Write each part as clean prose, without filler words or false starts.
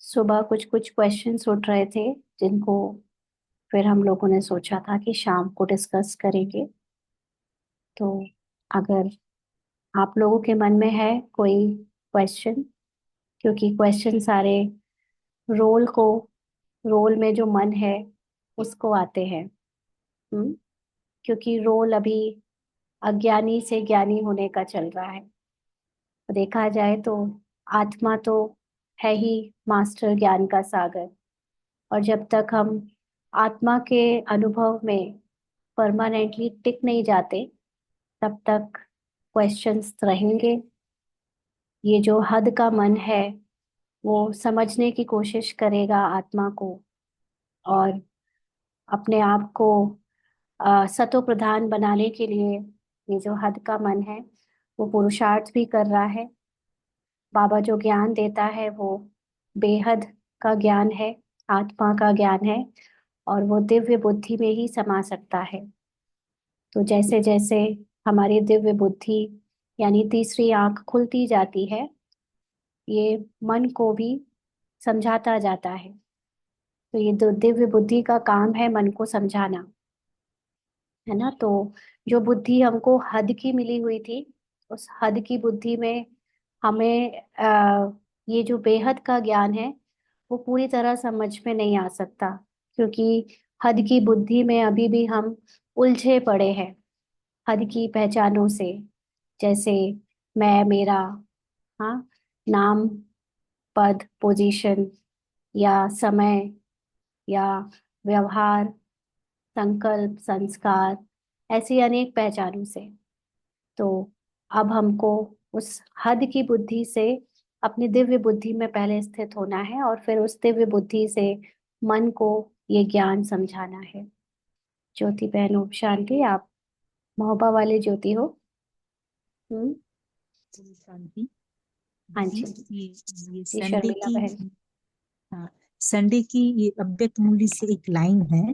सुबह कुछ कुछ क्वेश्चंस उठ रहे थे जिनको फिर हम लोगों ने सोचा था कि शाम को डिस्कस करेंगे। तो अगर आप लोगों के मन में है कोई क्वेश्चन, क्योंकि क्वेश्चन सारे रोल को रोल में जो मन है उसको आते हैं। क्योंकि रोल अभी अज्ञानी से ज्ञानी होने का चल रहा है। देखा जाए तो आत्मा तो है ही मास्टर ज्ञान का सागर। और जब तक हम आत्मा के अनुभव में परमानेंटली टिक नहीं जाते तब तक क्वेश्चंस रहेंगे। ये जो हद का मन है वो समझने की कोशिश करेगा आत्मा को, और अपने आप को सतो प्रधान बनाने के लिए ये जो हद का मन है वो पुरुषार्थ भी कर रहा है। बाबा जो ज्ञान देता है वो बेहद का ज्ञान है, आत्मा का ज्ञान है, और वो दिव्य बुद्धि में ही समा सकता है। तो जैसे जैसे हमारी दिव्य बुद्धि यानी तीसरी आंख खुलती जाती है, ये मन को भी समझाता जाता है। तो ये दिव्य बुद्धि का काम है मन को समझाना, है ना। तो जो बुद्धि हमको हद की मिली हुई थी, उस हद की बुद्धि में हमें ये जो बेहद का ज्ञान है वो पूरी तरह समझ में नहीं आ सकता, क्योंकि हद की बुद्धि में अभी भी हम उलझे पड़े हैं हद की पहचानों से। जैसे मैं, मेरा, हाँ, नाम, पद, पोजीशन, या समय, या व्यवहार, संकल्प, संस्कार, ऐसी अनेक पहचानों से। तो अब हमको उस हद की बुद्धि से अपनी दिव्य बुद्धि में पहले स्थित होना है, और फिर उस दिव्य बुद्धि से मन को ये ज्ञान समझाना है। ज्योति बहन, ओम शांति। आप महोबा वाले ज्योति हो। हम्म। शांति हाँ जी। जी। ये जी संडे शर्मिला की, बहन। हाँ, संडे की ये अव्यक्त मूल्य से एक लाइन है,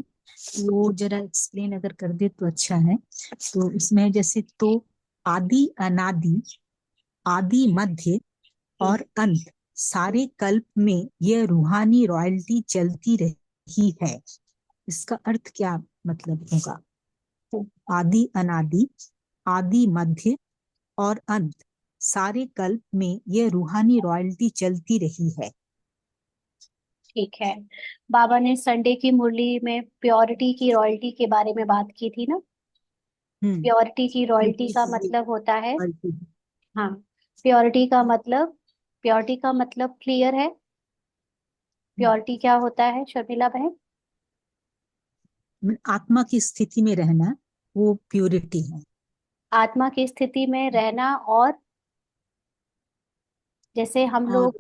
वो जरा एक्सप्लेन अगर कर दे तो अच्छा है। तो इसमें जैसे तो आदि अनादि, आदि मध्य हम्म। और अंत, सारे कल्प में यह रूहानी रॉयल्टी चलती रही है। इसका अर्थ क्या मतलब होगा? हम्म। आदि अनादि, आदि मध्य और अंत, सारे कल्प में यह रूहानी रॉयल्टी चलती रही है। ठीक है। बाबा ने संडे की मुरली में प्योरिटी की रॉयल्टी के बारे में बात की थी ना। हम्म। प्योरिटी की रॉयल्टी का मतलब होता है, हाँ, प्योरिटी का मतलब, प्योरिटी का मतलब क्लियर है। प्योरिटी क्या होता है शर्मिला बहन? आत्मा की स्थिति में रहना, वो प्योरिटी है। आत्मा की स्थिति में रहना, और जैसे हम और लोग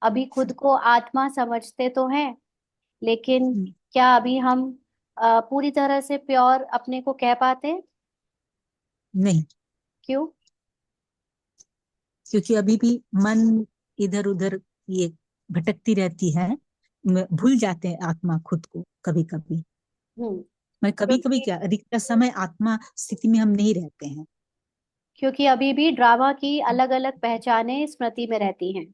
अभी खुद को आत्मा समझते तो हैं, लेकिन क्या अभी हम पूरी तरह से प्योर अपने को कह पाते हैं? नहीं, क्यों? क्योंकि अभी भी मन इधर उधर ये भटकती रहती है। भूल जाते हैं आत्मा खुद को कभी कभी। हम्म। मैं कभी कभी क्योंकि क्या, अधिकतर समय आत्मा स्थिति में हम नहीं रहते हैं। क्योंकि अभी भी ड्रामा की अलग अलग पहचानें स्मृति में रहती हैं।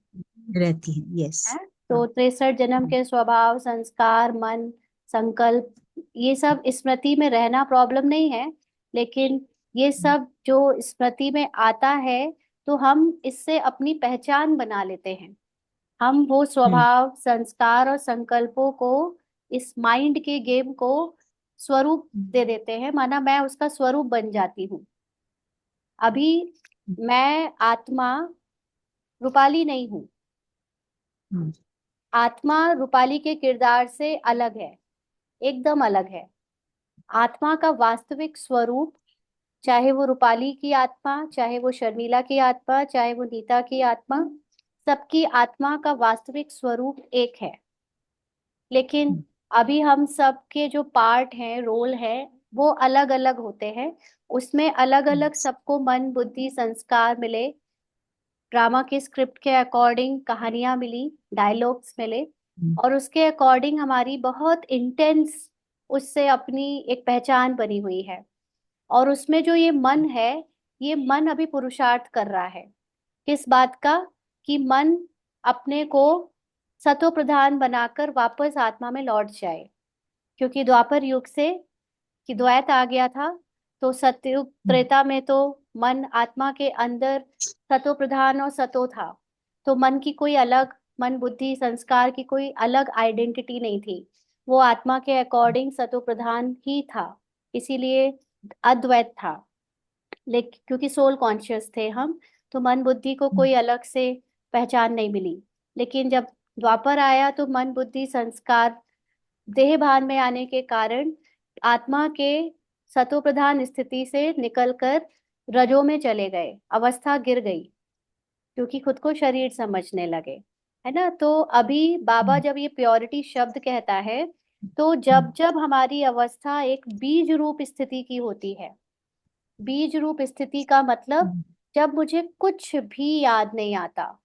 रहती हैं, यस। है। हाँ। तो 63 जन्म के स्वभाव, संस्कार, मन, संकल्प, ये सब स्मृति में रहना प्रॉब्लम नहीं है, लेकिन ये सब जो स्मृति में आता है तो हम इससे अपनी पहचान बना लेते हैं। हम वो हम्म। स्वभाव, संस्कार और संकल्पों को, इस माइंड के गेम को स्वरूप दे देते हैं, माना मैं उसका स्वरूप बन जाती हूँ। अभी मैं आत्मा रूपाली नहीं हूँ। हम्म। आत्मा रूपाली के किरदार से अलग है, एकदम अलग है। आत्मा का वास्तविक स्वरूप, चाहे वो रूपाली की आत्मा, चाहे वो शर्मिला की आत्मा, चाहे वो नीता की आत्मा, सबकी आत्मा का वास्तविक स्वरूप एक है। लेकिन अभी हम सब के जो पार्ट हैं, रोल हैं, वो अलग अलग होते हैं। उसमें अलग अलग सबको मन, बुद्धि, संस्कार मिले, ड्रामा के स्क्रिप्ट के अकॉर्डिंग कहानियां मिली, डायलॉग्स मिले, और उसके अकॉर्डिंग हमारी बहुत इंटेंस उससे अपनी एक पहचान बनी हुई है। और उसमें जो ये मन है, ये मन अभी पुरुषार्थ कर रहा है। किस बात का? कि मन अपने को सतो प्रधान बनाकर वापस आत्मा में लौट जाए। क्योंकि द्वापर युग से कि द्वैत आ गया था, तो सतयुग त्रेता में तो मन आत्मा के अंदर सतो प्रधान और सतो था। तो मन की कोई अलग, मन बुद्धि संस्कार की कोई अलग आइडेंटिटी नहीं थी, वो आत्मा के अकॉर्डिंग सतो प्रधान ही था, इसीलिए अद्वैत था। लेकिन क्योंकि सोल कॉन्शियस थे हम, तो मन बुद्धि को कोई अलग से पहचान नहीं मिली। लेकिन जब द्वापर आया तो मन बुद्धि संस्कार देह भान में आने के कारण आत्मा के सतो प्रधान स्थिति से निकलकर रजो में चले गए, अवस्था गिर गई, क्योंकि खुद को शरीर समझने लगे, है ना। तो अभी बाबा जब ये प्योरिटी शब्द कहता है, तो जब जब हमारी अवस्था एक बीज रूप स्थिति की होती है, बीज रूप स्थिति का मतलब जब मुझे कुछ भी याद नहीं आता,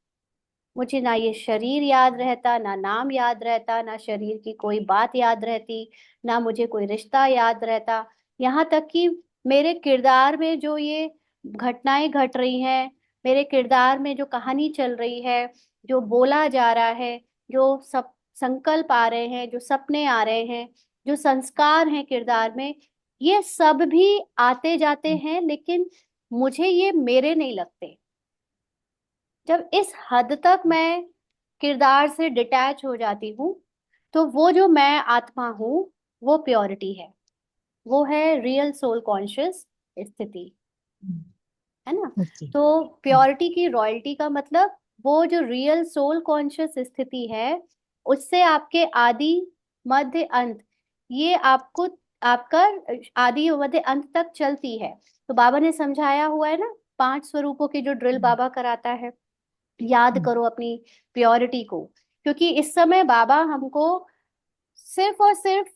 मुझे ना ये शरीर याद रहता, ना नाम याद रहता, ना शरीर की कोई बात याद रहती, ना मुझे कोई रिश्ता याद रहता, यहाँ तक कि मेरे किरदार में जो ये घटनाएं घट रही हैं, मेरे किरदार में जो कहानी चल रही है, जो बोला जा रहा है, जो सब संकल्प आ रहे हैं, जो सपने आ रहे हैं, जो संस्कार हैं किरदार में, ये सब भी आते जाते हैं, लेकिन मुझे ये मेरे नहीं लगते। जब इस हद तक मैं किरदार से डिटैच हो जाती हूँ, तो वो जो मैं आत्मा हूँ, वो प्योरिटी है, वो है रियल सोल कॉन्शियस स्थिति, है ना। ओके। तो प्योरिटी की रॉयल्टी का मतलब वो जो रियल सोल कॉन्शियस स्थिति है, उससे आपके आदि मध्य अंत, ये आपको आपका आदि मध्य अंत तक चलती है। तो बाबा ने समझाया हुआ है ना, 5 स्वरूपों की जो ड्रिल बाबा कराता है, याद करो अपनी प्योरिटी को। क्योंकि इस समय बाबा हमको सिर्फ और सिर्फ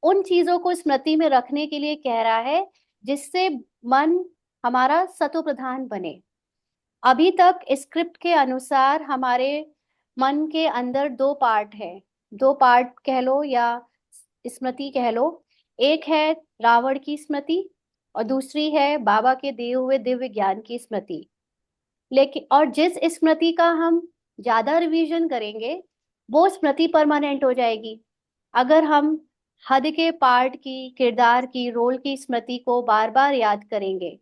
उन चीजों को स्मृति में रखने के लिए कह रहा है जिससे मन हमारा सतो प्रधान बने। अभी तक स्क्रिप्ट के अनुसार हमारे मन के अंदर 2 पार्ट है, 2 पार्ट कह लो या स्मृति कह लो। एक है रावण की स्मृति, और दूसरी है बाबा के दिए हुए दिव्य ज्ञान की स्मृति। लेकिन और जिस स्मृति का हम ज्यादा रिवीजन करेंगे, वो स्मृति परमानेंट हो जाएगी। अगर हम हद के पार्ट की, किरदार की, रोल की स्मृति को बार बार याद करेंगे,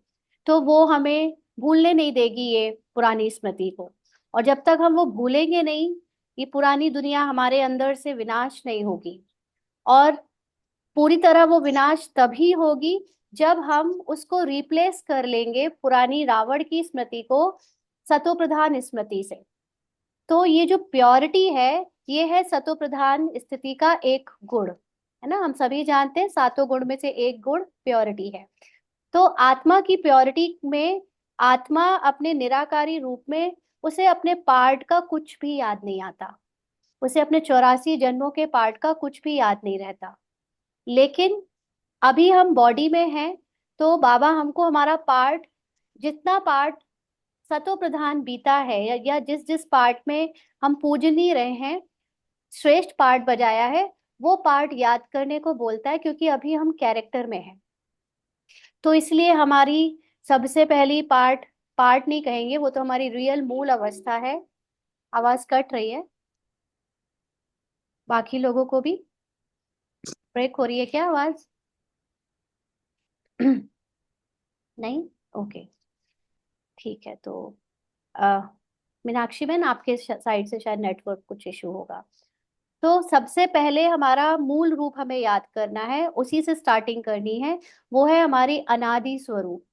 तो वो हमें भूलने नहीं देगी ये पुरानी स्मृति को। और जब तक हम वो भूलेंगे नहीं, ये पुरानी दुनिया हमारे अंदर से विनाश नहीं होगी। और पूरी तरह वो विनाश तभी होगी जब हम उसको रिप्लेस कर लेंगे, पुरानी रावण की स्मृति को सतो प्रधान स्मृति से। तो ये जो प्योरिटी है, ये है सतो प्रधान स्थिति का एक गुण, है ना। हम सभी जानते हैं 7 गुण में से एक गुण प्योरिटी है। तो आत्मा की प्योरिटी में आत्मा अपने निराकारी रूप में, उसे अपने पार्ट का कुछ भी याद नहीं आता, उसे अपने 84 जन्मों के पार्ट का कुछ भी याद नहीं रहता। लेकिन अभी हम बॉडी में हैं, तो बाबा हमको हमारा पार्ट, जितना पार्ट सतो प्रधान बीता है, या जिस जिस पार्ट में हम पूजनीय रहे हैं, श्रेष्ठ पार्ट बजाया है, वो पार्ट याद करने को बोलता है, क्योंकि अभी हम कैरेक्टर में हैं। तो इसलिए हमारी सबसे पहली पार्ट, पार्ट नहीं कहेंगे, वो तो हमारी रियल मूल अवस्था है। आवाज कट रही है, बाकी लोगों को भी ब्रेक हो रही है क्या आवाज? नहीं, ओके, ठीक है। तो अ, मीनाक्षी बहन, आपके साइड से शायद नेटवर्क कुछ इशू होगा। तो सबसे पहले हमारा मूल रूप हमें याद करना है, उसी से स्टार्टिंग करनी है। वो है हमारी अनादि स्वरूप।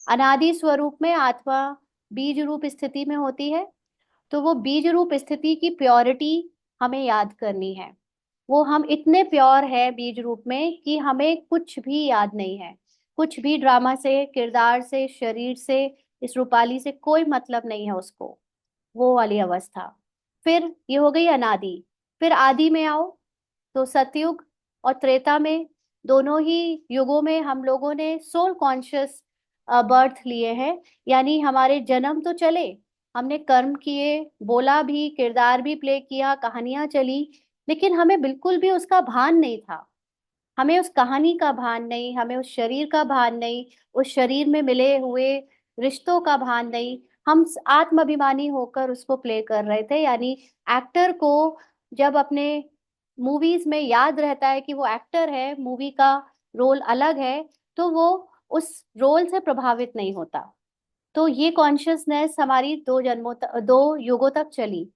अनादि स्वरूप में आत्मा बीज रूप स्थिति में होती है। तो वो बीज रूप स्थिति की प्योरिटी हमें याद करनी है। वो हम इतने प्योर है बीज रूप में कि हमें कुछ भी याद नहीं है, कुछ भी ड्रामा से, किरदार से, शरीर से, इस रूपाली से कोई मतलब नहीं है उसको, वो वाली अवस्था। फिर ये हो गई अनादि। फिर आदि में आओ, तो सतयुग और त्रेता में, दोनों ही युगों में हम लोगों ने सोल कॉन्शियस बर्थ लिए हैं। यानी हमारे जन्म तो चले, हमने कर्म किए, बोला भी, किरदार भी प्ले किया, कहानियां चली, लेकिन हमें बिल्कुल भी उसका भान नहीं था। हमें उस कहानी का भान नहीं, हमें उस शरीर का भान नहीं, उस शरीर में मिले हुए रिश्तों का भान नहीं। हम आत्माभिमानी होकर उसको प्ले कर रहे थे। यानी एक्टर को जब अपने मूवीज में याद रहता है कि वो एक्टर है, मूवी का रोल अलग है, तो वो उस रोल से प्रभावित नहीं होता। तो ये कॉन्शियसनेस हमारी 2 युगों तक चली।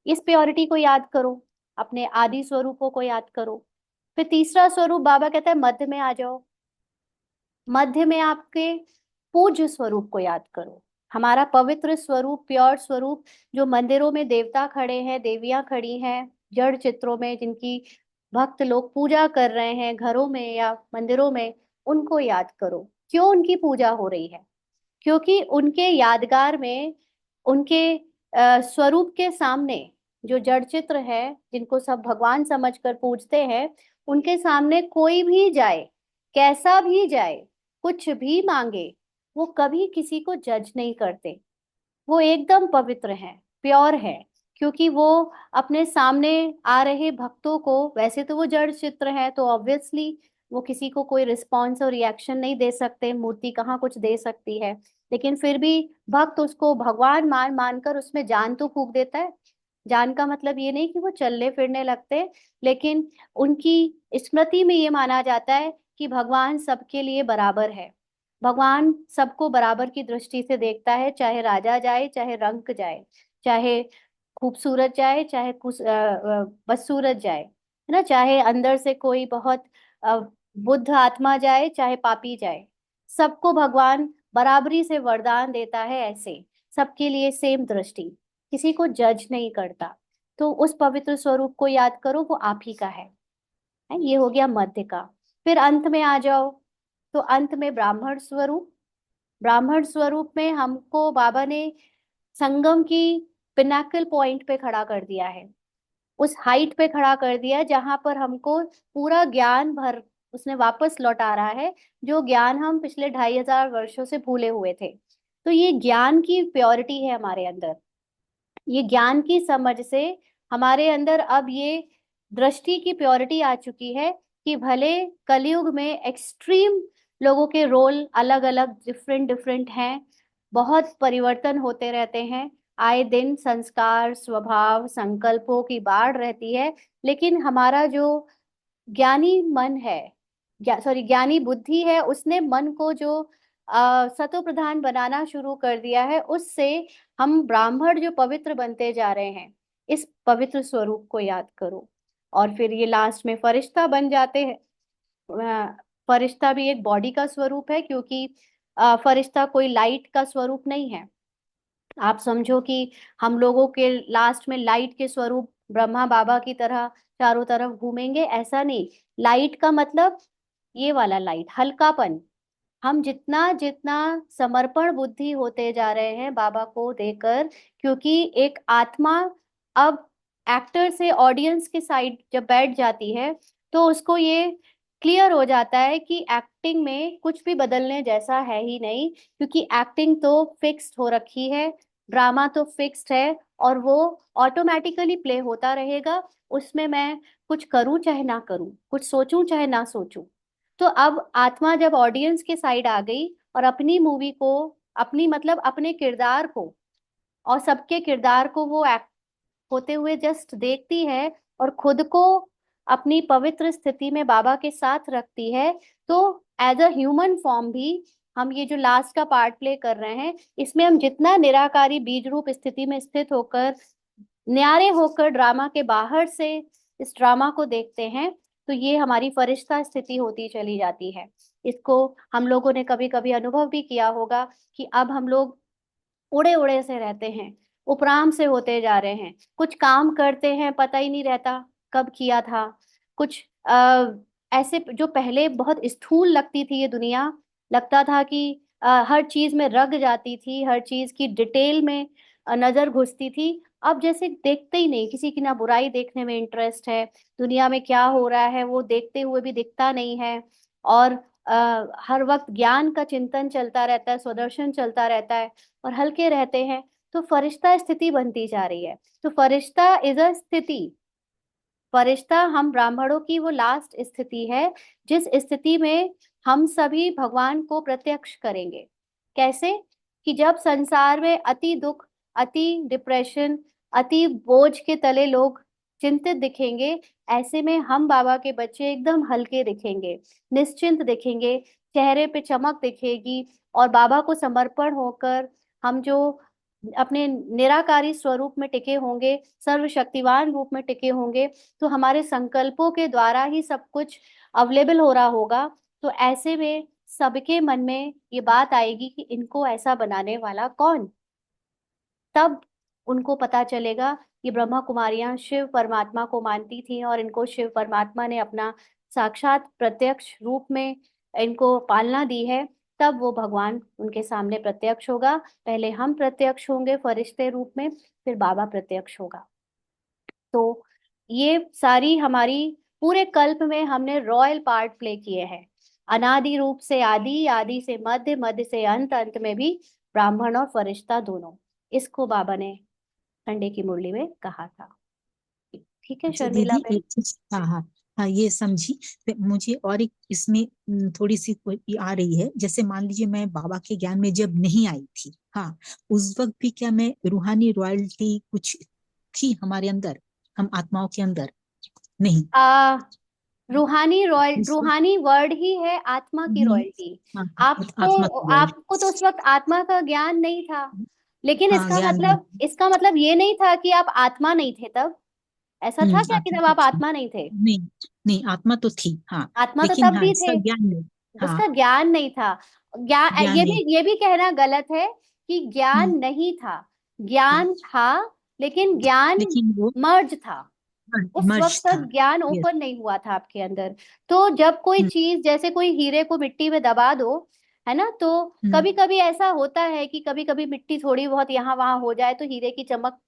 इस प्योरिटी को याद करो, अपने आदि स्वरूपों को याद करो। फिर तीसरा स्वरूप बाबा कहता है मध्य में आ जाओ। मध्य में आपके पूज्य स्वरूप को याद करो, हमारा पवित्र स्वरूप, प्योर स्वरूप, जो मंदिरों में देवता खड़े हैं, देवियां खड़ी हैं, जड़ चित्रों में जिनकी भक्त लोग पूजा कर रहे हैं घरों में या मंदिरों में, उनको याद करो। क्यों उनकी पूजा हो रही है? क्योंकि उनके यादगार में, उनके स्वरूप के सामने जो जड़ चित्र है, जिनको सब भगवान समझकर पूजते हैं, उनके सामने कोई भी जाए, कैसा भी जाए, कुछ भी मांगे, वो कभी किसी को जज नहीं करते। वो एकदम पवित्र हैं, प्योर है। क्योंकि वो अपने सामने आ रहे भक्तों को, वैसे तो वो जड़ चित्र है तो ऑब्वियसली वो किसी को कोई रिस्पॉन्स और रिएक्शन नहीं दे सकते, मूर्ति कहाँ कुछ दे सकती है, लेकिन फिर भी भक्त उसको भगवान मान मानकर उसमें जान तो फूंक देता है। जान का मतलब ये नहीं कि वो चलने फिरने लगते, लेकिन उनकी स्मृति में ये माना जाता है कि भगवान सबके लिए बराबर है। भगवान सबको बराबर की दृष्टि से देखता है, चाहे राजा जाए, चाहे रंक जाए, चाहे खूबसूरत जाए, चाहे बदसूरत जाए, है ना, चाहे अंदर से कोई बहुत अ, बुद्ध आत्मा जाए, चाहे पापी जाए, सबको भगवान बराबरी से वरदान देता है। ऐसे सबके लिए सेम दृष्टि, किसी को जज नहीं करता। तो उस पवित्र स्वरूप को याद करो, वो आप ही का है। ये हो गया मध्य का। फिर अंत में आ जाओ, तो अंत में ब्राह्मण स्वरूप। ब्राह्मण स्वरूप में हमको बाबा ने संगम की पिनाकल पॉइंट पे खड़ा कर दिया है, उस हाइट पे खड़ा कर दिया जहां पर हमको पूरा ज्ञान भर उसने वापस लौटा रहा है, जो ज्ञान हम पिछले 2500 वर्षों से भूले हुए थे। तो ये ज्ञान की प्योरिटी है हमारे अंदर। ये ज्ञान की समझ से हमारे अंदर अब ये दृष्टि की प्योरिटी आ चुकी है कि भले कलयुग में एक्सट्रीम लोगों के रोल अलग अलग, डिफरेंट डिफरेंट हैं, बहुत परिवर्तन होते रहते हैं, आए दिन संस्कार, स्वभाव, संकल्पों की बाढ़ रहती है, लेकिन हमारा जो ज्ञानी मन है, ज्ञानी बुद्धि है, उसने मन को जो सतो प्रधान बनाना शुरू कर दिया है, उससे हम ब्राह्मण जो पवित्र बनते जा रहे हैं। इस पवित्र स्वरूप को याद करो। और फिर ये लास्ट में फरिश्ता बन जाते हैं। फरिश्ता भी एक बॉडी का स्वरूप है, क्योंकि फरिश्ता कोई लाइट का स्वरूप नहीं है। आप समझो कि हम लोगों के लास्ट में लाइट के स्वरूप ब्रह्मा बाबा की तरह चारों तरफ घूमेंगे, ऐसा नहीं। लाइट का मतलब ये वाला लाइट, हल्कापन। हम जितना जितना समर्पण बुद्धि होते जा रहे हैं बाबा को देकर, क्योंकि एक आत्मा अब एक्टर से ऑडियंस की साइड जब बैठ जाती है, तो उसको ये क्लियर हो जाता है कि एक्टिंग में कुछ भी बदलने जैसा है ही नहीं, क्योंकि एक्टिंग तो फिक्स्ड हो रखी है, ड्रामा तो फिक्स्ड है, और वो ऑटोमेटिकली प्ले होता रहेगा। उसमें मैं कुछ करूं चाहे ना करूं, कुछ सोचूं चाहे ना सोचूं। तो अब आत्मा जब ऑडियंस के साइड आ गई और अपनी मूवी को, अपनी मतलब अपने किरदार को और सबके किरदार को वो एक्ट होते हुए जस्ट देखती है, और खुद को अपनी पवित्र स्थिति में बाबा के साथ रखती है, तो एज अ ह्यूमन फॉर्म भी हम ये जो लास्ट का पार्ट प्ले कर रहे हैं, इसमें हम जितना निराकारी बीज रूप स्थिति में स्थित होकर, न्यारे होकर ड्रामा के बाहर से इस ड्रामा को देखते हैं, तो ये हमारी फरिश्ता स्थिति होती चली जाती है। इसको हम लोगों ने कभी कभी अनुभव भी किया होगा कि अब हम लोग उड़े उड़े से रहते हैं, उपराम से होते जा रहे हैं, कुछ काम करते हैं पता ही नहीं रहता कब किया था। कुछ ऐसे जो पहले बहुत स्थूल लगती थी ये दुनिया, लगता था कि हर चीज में रग जाती थी, हर चीज की डिटेल में नजर घुसती थी। अब जैसे देखते ही नहीं, किसी की ना बुराई देखने में इंटरेस्ट है, दुनिया में क्या हो रहा है वो देखते हुए भी दिखता नहीं है। और हर वक्त ज्ञान का चिंतन चलता रहता है, स्वदर्शन चलता रहता है, और हल्के रहते हैं। तो फरिश्ता स्थिति बनती जा रही है। तो फरिश्ता इज अ स्थिति। फरिश्ता हम ब्राह्मणों की वो लास्ट स्थिति है, जिस स्थिति में हम सभी भगवान को प्रत्यक्ष करेंगे। कैसे? कि जब संसार में अति दुख, अति डिप्रेशन, अति बोझ के तले लोग चिंतित दिखेंगे, ऐसे में हम बाबा के बच्चे एकदम हल्के दिखेंगे, निश्चिंत दिखेंगे, चेहरे पे चमक दिखेगी। और बाबा को समर्पण होकर हम जो अपने निराकारी स्वरूप में टिके होंगे, सर्वशक्तिवान रूप में टिके होंगे, तो हमारे संकल्पों के द्वारा ही सब कुछ अवेलेबल हो रहा होगा। तो ऐसे में सबके मन में ये बात आएगी कि इनको ऐसा बनाने वाला कौन। तब उनको पता चलेगा कि ब्रह्मा कुमारियां शिव परमात्मा को मानती थी और इनको शिव परमात्मा ने अपना साक्षात प्रत्यक्ष रूप में इनको पालना दी है। तब वो भगवान उनके सामने प्रत्यक्ष होगा। पहले हम प्रत्यक्ष होंगे फरिश्ते रूप में, फिर बाबा प्रत्यक्ष होगा। तो ये सारी हमारी पूरे कल्प में हमने रॉयल पार्ट प्ले किए हैं। अनादि रूप से आदि, आदि से मध्य, मध्य से अंत, अंत में भी ब्राह्मण और फरिश्ता दोनों। इसको बाबा ने संडे की मुरली में कहा था। ठीक है अच्छा शर्मिला दीदी, बहन। एक चीज, हाँ हाँ हाँ, ये समझी। मुझे और एक इसमें थोड़ी सी कोई आ रही है। जैसे मान लीजिए मैं बाबा के ज्ञान में जब नहीं आई थी, हाँ, उस वक्त भी क्या मैं रूहानी रॉयल्टी कुछ थी हमारे अंदर, हम आत्माओं के अंदर? नहीं? आ रूहानी रॉयल, उस वक्त रूहानी वर्ड ही है आत्मा की नहीं। रॉयल्टी। हाँ, आपको आत्मा की आपको तो रॉयल्टी। उस वक्त आत्मा का ज्ञान नहीं था, लेकिन हाँ, इसका ज्ञान नहीं। मतलब, इसका मतलब ये नहीं था कि आप आत्मा नहीं थे तब। ऐसा था क्या कि आत्मा तब तो आप थी। आत्मा नहीं थे? नहीं, नहीं, आत्मा तो थी, हाँ। आत्मा तो लेकिन तब हाँ, भी इसका थे, ज्ञान नहीं। हाँ, उसका ज्ञान नहीं था। ज्ञान, ज्ञान नहीं। ये भी कहना गलत है कि हम्म, ज्ञान नहीं था। हाँ, ज्ञान था, लेकिन ज्ञान लेकिन वो मर्ज था। उस वक्त मर्ज तक था। ज्ञान यस। ओपन नहीं हुआ था आपके अंदर। तो जब कोई हम्म, चीज, जैसे कोई हीरे को मिट्टी में दबा दो, है ना, तो हम्म, कभी कभी ऐसा होता है कि कभी कभी मिट्टी थोड़ी बहुत यहाँ वहां हो जाए तो हीरे की चमक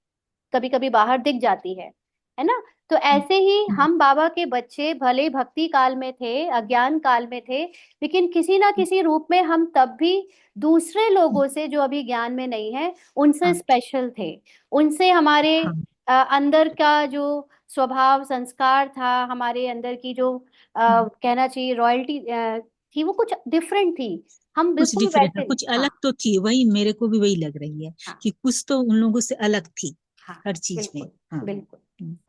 कभी कभी बाहर दिख जाती है ना। तो हम्म, ऐसे ही हम्म, हम बाबा के बच्चे भले भक्ति काल में थे, अज्ञान काल में थे, लेकिन किसी ना किसी रूप में हम तब भी दूसरे हम्म, लोगों से जो अभी ज्ञान में नहीं है उनसे हाँ, स्पेशल थे। उनसे हमारे हाँ, अंदर का जो स्वभाव संस्कार था, हमारे अंदर की जो हम्म, कहना चाहिए रॉयल्टी थी, वो कुछ डिफरेंट थी। हम कुछ बिल्कुल डिफरेंट था, वैसे। कुछ हाँ, अलग तो थी, वही मेरे को भी वही लग रही है हाँ, कि कुछ तो उन लोगों से अलग थी, हाँ, हर चीज में। बिल्कुल, हाँ। बिल्कुल,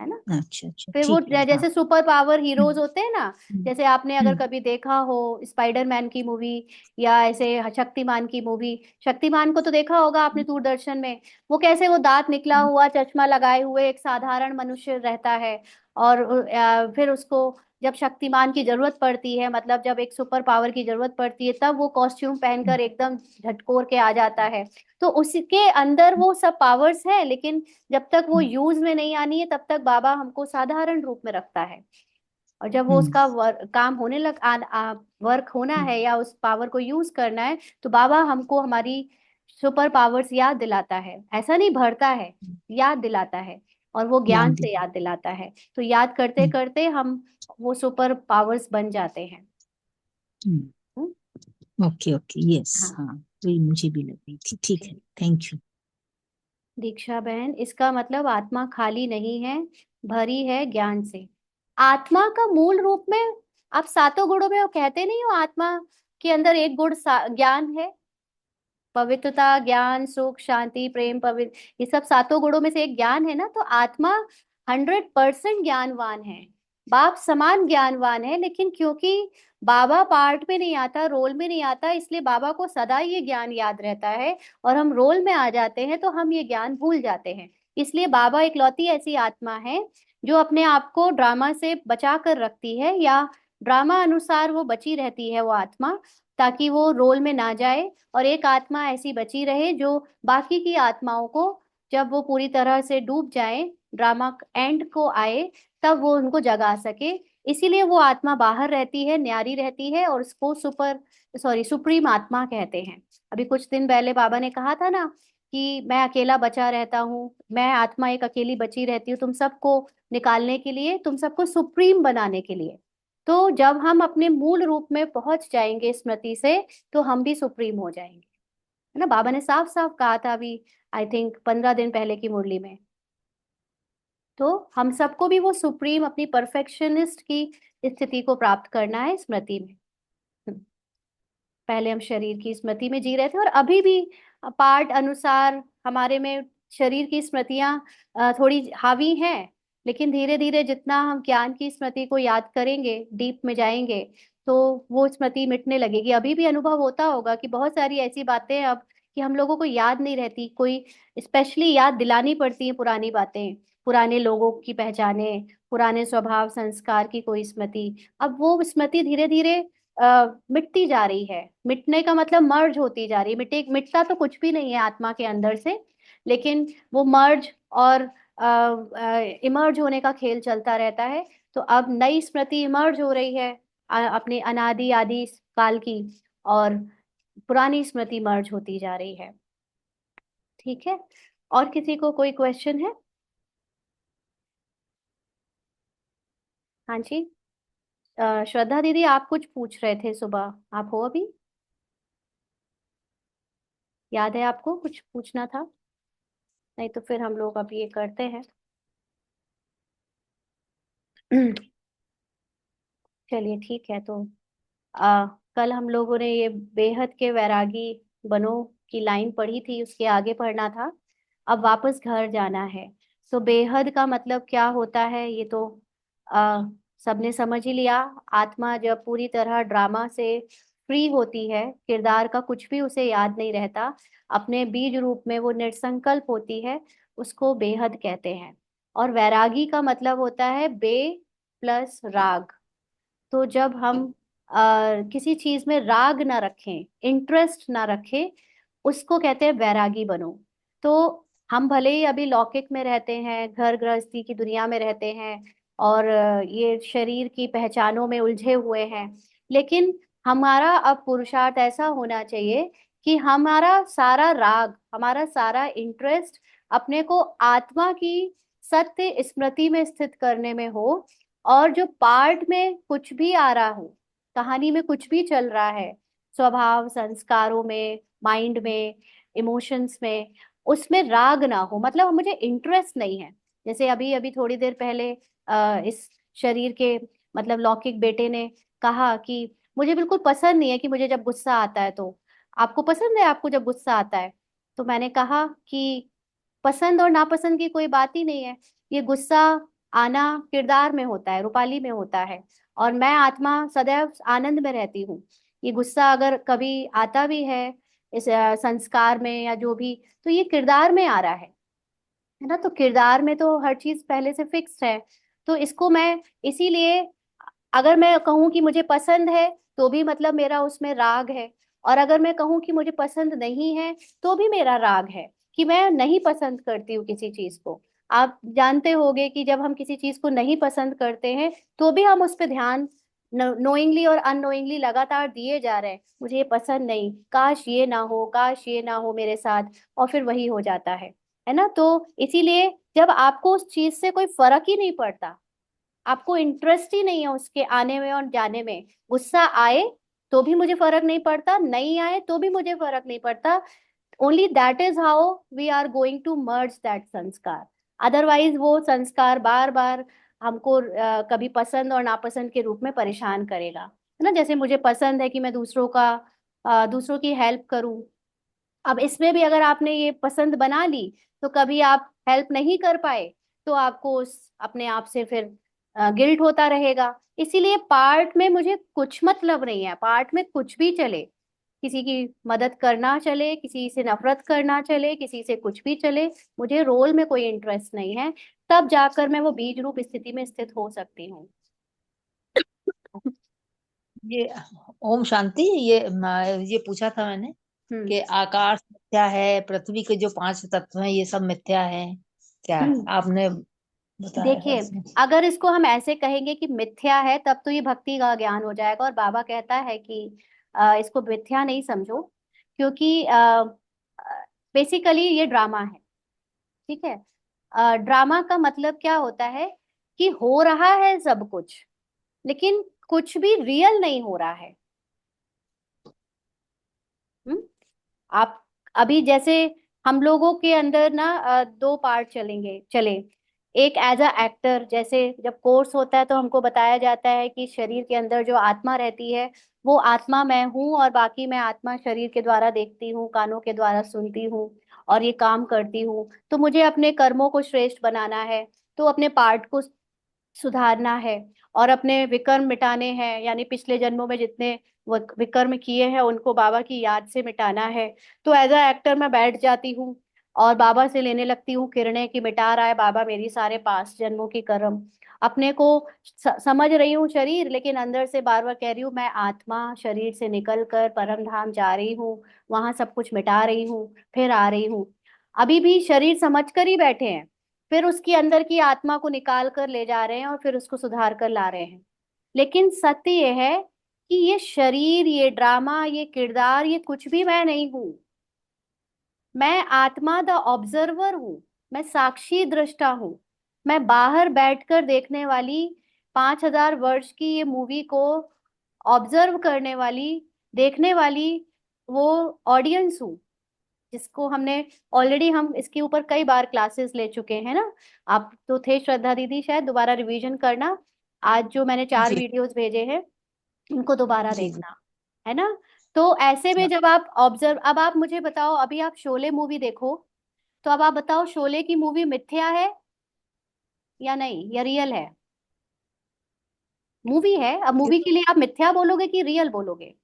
है ना। अच्छा अच्छा, फिर वो ठीक है, हाँ। जैसे सुपर पावर हीरोज हम्म, होते हैं ना, हम्म, जैसे आपने अगर हम्म, कभी देखा हो स्पाइडरमैन की मूवी, या ऐसे शक्तिमान की मूवी। शक्तिमान को तो देखा होगा आपने दूरदर्शन में। वो कैसे, वो दांत निकला हम्म, हुआ, चश्मा लगाए हुए एक साधारण मनुष्य रहता है। और फिर उसको जब शक्तिमान की जरूरत पड़ती है, मतलब जब एक सुपर पावर की जरूरत पड़ती है, तब वो कॉस्ट्यूम हम्म, पहनकर एकदम झटकोर के आ जाता है। तो उसके अंदर वो सब पावर्स है, लेकिन जब तक वो हम्म, यूज में नहीं आनी है तब तक बाबा हमको साधारण रूप में रखता है। और जब वो हम्म, उसका काम होने वर्क होना हम्म, है या उस पावर को यूज करना है, तो बाबा हमको हमारी सुपर पावर्स याद दिलाता है। ऐसा नहीं भरता है, याद दिलाता है। और वो ज्ञान ज्ञान से दिया। याद दिलाता है। तो याद करते हम्म, करते हम वो सुपर पावर्स बन जाते हैं। हम्म, हम्म, ओके ओके, यस, हाँ, हाँ, तो ये मुझे भी लग रही थी। ठीक है, ठीक। Thank you. दीक्षा बहन, इसका मतलब आत्मा खाली नहीं है, भरी है ज्ञान से। आत्मा का मूल रूप में, आप सातों गुणों में वो कहते नहीं हो, आत्मा के अंदर एक गुण ज्ञान है। पवित्रता, ज्ञान, सुख, शांति, प्रेम, पवित्र, ये सब सातों गुणों में से एक ज्ञान है ना। तो आत्मा 100% ज्ञानवान है। बाप समान ज्ञानवान है, लेकिन क्योंकि बाबा पार्ट में नहीं आता, रोल में नहीं आता, इसलिए बाबा को सदा ये ज्ञान याद रहता है। और हम रोल में आ जाते हैं तो हम ये ज्ञान भूल जाते हैं। इसलिए बाबा इकलौती ऐसी आत्मा है जो अपने आप को ड्रामा से बचा कर रखती है, या ड्रामा अनुसार वो बची रहती है वो आत्मा, ताकि वो रोल में ना जाए। और एक आत्मा ऐसी बची रहे जो बाकी की आत्माओं को, जब वो पूरी तरह से डूब जाए, ड्रामा एंड को आए, तब वो उनको जगा सके। इसीलिए वो आत्मा बाहर रहती है, न्यारी रहती है, और उसको सुप्रीम आत्मा कहते हैं। अभी कुछ दिन पहले बाबा ने कहा था ना कि मैं अकेला बचा रहता हूँ, मैं आत्मा एक अकेली बची रहती हूँ तुम सबको निकालने के लिए, तुम सबको सुप्रीम बनाने के लिए। तो जब हम अपने मूल रूप में पहुंच जाएंगे स्मृति से, तो हम भी सुप्रीम हो जाएंगे, है ना। बाबा ने साफ साफ कहा था अभी, आई थिंक 15 दिन पहले की मुरली में। तो हम सबको भी वो सुप्रीम, अपनी परफेक्शनिस्ट की स्थिति को प्राप्त करना है स्मृति में। पहले हम शरीर की स्मृति में जी रहे थे, और अभी भी पार्ट अनुसार हमारे में शरीर की स्मृतियां थोड़ी हावी हैं, लेकिन धीरे धीरे जितना हम ज्ञान की स्मृति को याद करेंगे, डीप में जाएंगे, तो वो स्मृति मिटने लगेगी। अभी भी अनुभव होता होगा कि बहुत सारी ऐसी बातें हैं अब कि हम लोगों को याद नहीं रहती, कोई स्पेशली याद दिलानी पड़ती है पुरानी बातें, पुराने लोगों की पहचाने, पुराने स्वभाव संस्कार की कोई स्मृति। अब वो स्मृति धीरे धीरे मिटती जा रही है। मिटने का मतलब मर्ज होती जा रही है। मिटता तो कुछ भी नहीं है आत्मा के अंदर से, लेकिन वो मर्ज और इमर्ज होने का खेल चलता रहता है। तो अब नई स्मृति इमर्ज हो रही है अपने अनादि आदि काल की, और पुरानी स्मृति मर्ज होती जा रही है। ठीक है, और किसी को कोई क्वेश्चन है? हाँ जी। श्रद्धा दीदी, आप कुछ पूछ रहे थे सुबह, आप हो अभी? याद है आपको कुछ पूछना था? नहीं तो फिर हम लोग अब ये करते हैं। चलिए ठीक है, तो आ, कल हम लोगों ने ये बेहद के वैरागी बनो की लाइन पढ़ी थी, उसके आगे पढ़ना था। अब वापस घर जाना है। तो बेहद का मतलब क्या होता है ये तो आ, सबने समझ ही लिया। आत्मा जब पूरी तरह ड्रामा से फ्री होती है, किरदार का कुछ भी उसे याद नहीं रहता, अपने बीज रूप में वो निर्संकल्प होती है, उसको बेहद कहते हैं। और वैरागी का मतलब होता है बे प्लस राग। तो जब हम किसी चीज में राग ना रखें, इंटरेस्ट ना रखें, उसको कहते हैं वैरागी बनो। तो हम भले ही अभी लौकिक में रहते हैं, घर गृहस्थी की दुनिया में रहते हैं, और ये शरीर की पहचानों में उलझे हुए हैं, लेकिन हमारा अब पुरुषार्थ ऐसा होना चाहिए कि हमारा सारा राग, हमारा सारा इंटरेस्ट अपने को आत्मा की सत्य स्मृति में स्थित करने में हो। और जो पार्ट में कुछ भी आ रहा हो, कहानी में कुछ भी चल रहा है, स्वभाव संस्कारों में, माइंड में, इमोशंस में, उसमें राग ना हो, मतलब मुझे इंटरेस्ट नहीं है। जैसे अभी अभी थोड़ी देर पहले इस शरीर के मतलब लौकिक बेटे ने कहा कि मुझे बिल्कुल पसंद नहीं है कि मुझे जब गुस्सा आता है तो। आपको पसंद है आपको जब गुस्सा आता है? तो मैंने कहा कि पसंद और नापसंद की कोई बात ही नहीं है। ये गुस्सा आना किरदार में होता है, रूपाली में होता है, और मैं आत्मा सदैव आनंद में रहती हूँ। ये गुस्सा अगर कभी आता भी है इस संस्कार में या जो भी, तो ये किरदार में आ रहा है ना। तो किरदार में तो हर चीज पहले से फिक्स है। तो इसको मैं इसीलिए, अगर मैं कहूँ कि मुझे पसंद है तो भी मतलब मेरा उसमें राग है, और अगर मैं कहूँ कि मुझे पसंद नहीं है तो भी मेरा राग है, कि मैं नहीं पसंद करती हूँ किसी चीज को। आप जानते होंगे कि जब हम किसी चीज को नहीं पसंद करते हैं तो भी हम उस पर ध्यान नोइंगली और अननोइंगली लगातार दिए जा रहे हैं, मुझे ये पसंद नहीं, काश ये ना हो, काश ये ना हो मेरे साथ, और फिर वही हो जाता है ना। तो इसीलिए जब आपको उस चीज से कोई फर्क ही नहीं पड़ता, आपको इंटरेस्ट ही नहीं है उसके आने में और जाने में, गुस्सा आए तो भी मुझे फर्क नहीं पड़ता, नहीं आए तो भी मुझे फर्क नहीं पड़ता, only that is how we are going to merge that sanskar. Otherwise वो संस्कार बार बार हमको कभी पसंद और नापसंद के रूप में परेशान करेगा, है ना। जैसे मुझे पसंद है कि मैं दूसरों की हेल्प करूं, अब इसमें भी अगर आपने ये पसंद बना ली तो कभी आप हेल्प नहीं कर पाए तो आपको उस अपने आप से फिर गिल्ट होता रहेगा। इसीलिए पार्ट में मुझे कुछ मतलब नहीं है, पार्ट में कुछ भी चले, किसी की मदद करना चले, किसी से नफरत करना चले, किसी से कुछ भी चले, मुझे रोल में कोई इंटरेस्ट नहीं है। तब जाकर मैं वो बीज रूप स्थिति में स्थित हो सकती हूँ। ये ओम शांति। ये पूछा था मैंने हम्म। कि आकाश मिथ्या है, पृथ्वी के जो पांच तत्व हैं ये सब मिथ्या है, क्या आपने बताया था देखिए, इसमें? अगर इसको हम ऐसे कहेंगे कि मिथ्या है तब तो ये भक्ति का ज्ञान हो जाएगा, और बाबा कहता है कि इसको मिथ्या नहीं समझो, क्योंकि बेसिकली ये ड्रामा है। ठीक है, ड्रामा का मतलब क्या होता है कि हो रहा है सब कुछ, लेकिन कुछ भी रियल नहीं हो रहा है। हम्म। आप अभी जैसे हम लोगों के अंदर ना दो पार्ट चले, एक एज अ एक्टर, जैसे जब कोर्स होता है तो हमको बताया जाता है कि शरीर के अंदर जो आत्मा रहती है वो आत्मा मैं हूँ, और बाकी मैं आत्मा शरीर के द्वारा देखती हूँ, कानों के द्वारा सुनती हूँ और ये काम करती हूँ। तो मुझे अपने कर्मों को श्रेष्ठ बनाना है, तो अपने पार्ट को सुधारना है और अपने विकर्म मिटाने हैं, यानी पिछले जन्मों में जितने विकर्म किए हैं उनको बाबा की याद से मिटाना है। तो एज अ एक्टर मैं बैठ जाती हूँ और बाबा से लेने लगती हूँ किरणें कि मिटा रहा है बाबा मेरी सारे पास जन्मों की कर्म। अपने को समझ रही हूँ शरीर, लेकिन अंदर से बार बार कह रही हूँ मैं आत्मा शरीर से निकल कर परम धाम जा रही हूँ, वहां सब कुछ मिटा रही हूँ, फिर आ रही हूँ। अभी भी शरीर समझ कर ही बैठे हैं, फिर उसकी अंदर की आत्मा को निकाल कर ले जा रहे हैं और फिर उसको सुधार कर ला रहे हैं। लेकिन सत्य ये है कि ये शरीर, ये ड्रामा, ये किरदार, ये कुछ भी मैं नहीं हूं। मैं आत्मा द ऑब्जर्वर हूँ, मैं साक्षी दृष्टा हूँ। मैं बाहर बैठकर देखने वाली 5,000 वर्ष की ये मूवी को ऑब्जर्व करने वाली, देखने वाली वो ऑडियंस हूँ, जिसको हमने ऑलरेडी, हम इसके ऊपर कई बार क्लासेस ले चुके हैं ना। आप तो थे श्रद्धा दीदी, शायद दोबारा रिवीजन करना। आज जो मैंने 4 जी वीडियोस भेजे हैं उनको दोबारा जी जी। देखना, है ना। तो ऐसे में जब आप ऑब्जर्व, अब आप मुझे बताओ, अभी आप शोले मूवी देखो, तो अब आप बताओ शोले की मूवी मिथ्या है या नहीं, या रियल है? मूवी है, अब ये मूवी के तो लिए आप मिथ्या बोलोगे कि रियल बोलोगे?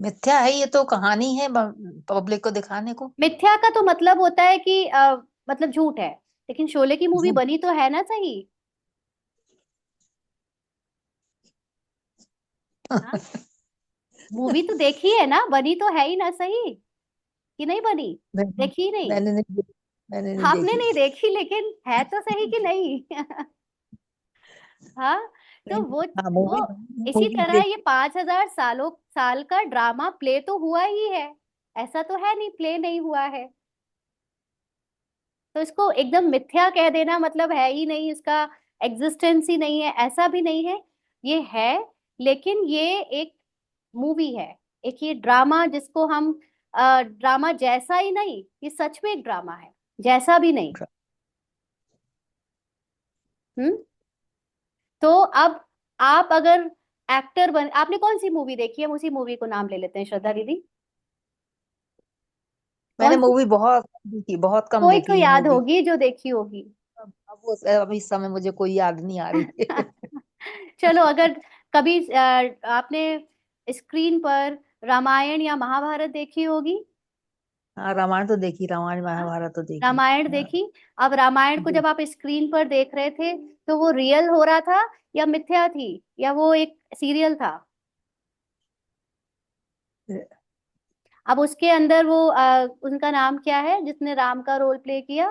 मिथ्या है, ये तो कहानी है पब्लिक को दिखाने को। मिथ्या का तो मतलब होता है कि मतलब झूठ है, लेकिन शोले की मूवी झूठ। बनी तो है ना सही। हाँ, मूवी तो देखी है ना, बनी तो है ही ना सही, कि नहीं बनी? मैंने देखी ही नहीं? मैंने नहीं देखी। मैंने नहीं आपने देखी। नहीं देखी, लेकिन है तो सही कि नहीं? हाँ। तो वो हाँ मूवी, वो इसी मूवी तरह ये देखी। 5,000 साल का ड्रामा प्ले तो हुआ ही है, ऐसा तो है नहीं प्ले नहीं हुआ है। तो इसको एकदम मिथ्या कह देना मतलब है ही नहीं, इसका एग्जिस्टेंस ही नहीं है, ऐसा भी नहीं है। ये है, लेकिन ये एक मूवी है, एक ये ड्रामा जिसको हम ड्रामा जैसा ही नहीं, ये सच में एक ड्रामा है, जैसा भी नहीं। हम्म। तो अब आप अगर एक्टर बन, आपने कौन सी मूवी देखी है? हम उसी मूवी को नाम ले लेते हैं, श्रद्धा दीदी। मैंने कौन सी? मूवी बहुत देखी, बहुत कम कोई तो देखी है याद मूवी। होगी जो देखी होगी। अब वो अभी इस समय मुझे कोई याद नहीं आ रही है। चलो, अगर कभी आपने स्क्रीन पर रामायण या महाभारत देखी होगी। हाँ रामायण तो देखी, रामायण हाँ, महाभारत तो देखी। रामायण हाँ देखी। अब रामायण को जी। जब आप स्क्रीन पर देख रहे थे तो वो रियल हो रहा था या मिथ्या थी, या वो एक सीरियल था? अब उसके अंदर वो उनका नाम क्या है जिसने राम का रोल प्ले किया?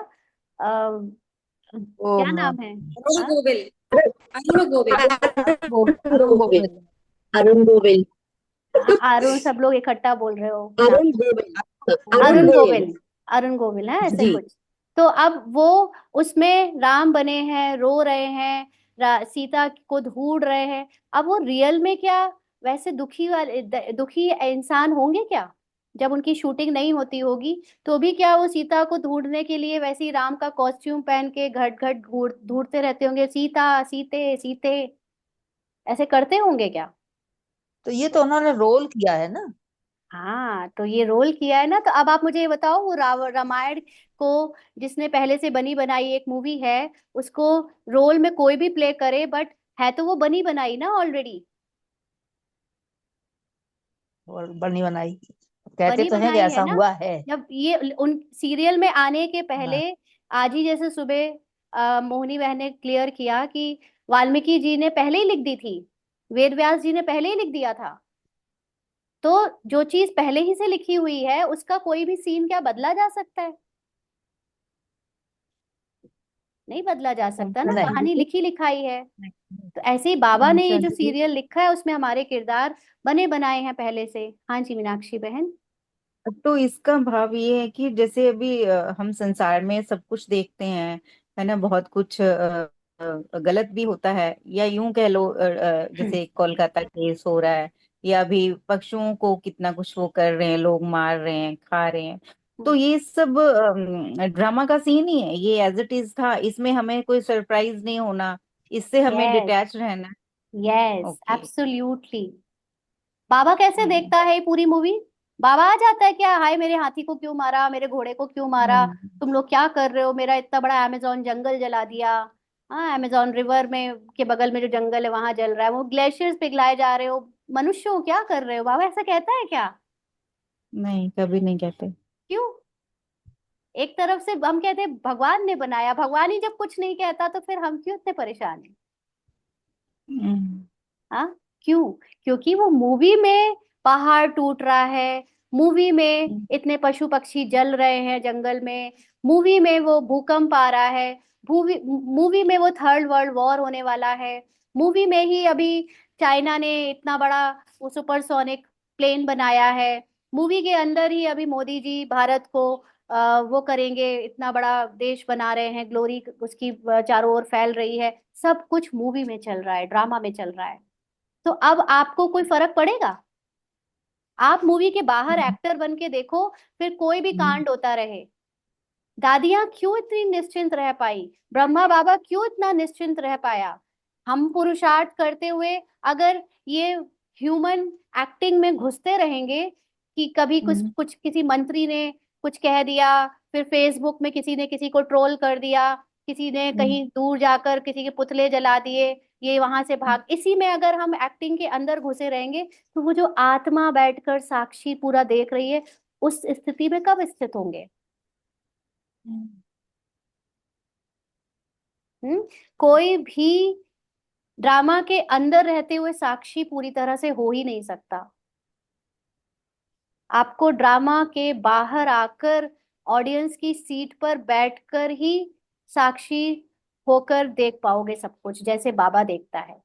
वो क्या नाम है? अरुण हाँ? गोविल। अरुण गोविल। वो अरुण गोविल। गोविल। अरुण गोविल। अरुण, सब लोग इकट्ठा बोल रहे हो नाम। अरुण गोविल। अरुण अरुण गोविल। गोविल। अरुण गोविल है ऐसे जी। कुछ। तो अब वो उसमें राम बने हैं, रो रहे हैं, सीता को ढूंढ रहे हैं। अब वो रियल में क्या वैसे दुखी वाले दुखी इंसान होंगे क्या? जब उनकी शूटिंग नहीं होती होगी तो भी क्या वो सीता को ढूंढने के लिए वैसे ही राम का कॉस्ट्यूम पहन के घट घट ढूंढते रहते होंगे, सीता सीते सीते, ऐसे करते होंगे क्या? तो ये तो उन्होंने रोल किया है ना। हाँ, तो ये रोल किया है ना। तो अब आप मुझे ये बताओ, वो रामायण को जिसने पहले से बनी बनाई एक मूवी है, उसको रोल में कोई भी प्ले करे, बट है तो वो बनी बनाई ना ऑलरेडी। और बनी बनाई कहते बनी तो हैं कि बनाई है ऐसा ना। हुआ है। जब ये उन सीरियल में आने के पहले, हाँ आज ही जैसे सुबह मोहिनी बहन ने क्लियर किया कि वाल्मीकि जी ने पहले ही लिख दी थी, वेद व्यास जी ने पहले ही लिख दिया था। तो जो चीज पहले ही से लिखी हुई है उसका कोई भी सीन क्या बदला जा सकता है? नहीं बदला जा सकता ना, नहीं। कहानी लिखी लिखाई है। तो ऐसे ही बाबा ने ये जो सीरियल लिखा है उसमें हमारे किरदार बने बनाए हैं पहले से। हाँ जी मीनाक्षी बहन। तो इसका भाव ये है कि जैसे अभी हम संसार में सब कुछ देखते हैं, है ना, बहुत कुछ गलत भी होता है, या यूं कह लो जैसे कोलकाता केस हो रहा है, या अभी पशुओं को कितना कुछ वो कर रहे हैं, लोग मार रहे हैं, खा रहे हैं। तो ये सब ड्रामा का सीन ही है, ये एज इट इज था, इसमें हमें कोई सरप्राइज नहीं होना, इससे हमें यस, डिटैच रहना। Yes, okay. एब्सोल्युटली। बाबा कैसे देखता है ये पूरी मूवी? बाबा आ जाता है क्या, हाय मेरे हाथी को क्यों मारा, मेरे घोड़े को क्यों मारा, हम्म। तुम लोग क्या कर रहे हो, मेरा इतना बड़ा अमेजोन जंगल जला दिया। हाँ, अमेजोन रिवर में के बगल में जो जंगल है वहां जल रहा है, वो ग्लेशियर्स पिघलाए जा रहे हो, मनुष्य हो क्या कर रहे हो? बाबा ऐसा कहता है क्या? नहीं, कभी नहीं कहते। क्यों? एक तरफ से हम कहते हैं भगवान ने बनाया, भगवान ही जब कुछ नहीं कहता तो फिर हम क्यों इतने परेशान हैं? हम्म। हाँ, क्यों? क्योंकि वो मूवी में पहाड़ टूट रहा है, मूवी में इतने पशु पक्षी जल रहे हैं जंगल में, मूवी में वो भूकंप आ रहा है, मूवी मूवी में वो थर्ड वर्ल्ड वॉर होने वाला है, मूवी में ही अभी चाइना ने इतना बड़ा वो सुपरसोनिक प्लेन बनाया है, मूवी के अंदर ही अभी मोदी जी भारत को वो करेंगे, इतना बड़ा देश बना रहे हैं, ग्लोरी उसकी चारों ओर फैल रही है। सब कुछ मूवी में चल रहा है, ड्रामा में चल रहा है। तो अब आपको कोई फर्क पड़ेगा? आप मूवी के बाहर एक्टर बन के देखो, फिर कोई भी हम्म। कांड होता रहे। दादियां क्यों इतनी निश्चिंत रह पाई, ब्रह्मा बाबा क्यों इतना निश्चिंत रह पाया? हम पुरुषार्थ करते हुए अगर ये ह्यूमन एक्टिंग में घुसते रहेंगे कि कभी कुछ हम्म। कुछ किसी मंत्री ने कुछ कह दिया, फिर फेसबुक में किसी ने किसी को ट्रोल कर दिया, किसी ने हम्म। कहीं दूर जाकर किसी के पुतले जला दिए, ये वहां से भाग, इसी में अगर हम एक्टिंग के अंदर घुसे रहेंगे तो वो जो आत्मा बैठकर साक्षी पूरा देख रही है, उस स्थिति में कब स्थित होंगे? हम्म। हम्म। कोई भी ड्रामा के अंदर रहते हुए साक्षी पूरी तरह से हो ही नहीं सकता। आपको ड्रामा के बाहर आकर ऑडियंस की सीट पर बैठकर ही साक्षी होकर देख पाओगे सब कुछ, जैसे बाबा देखता है,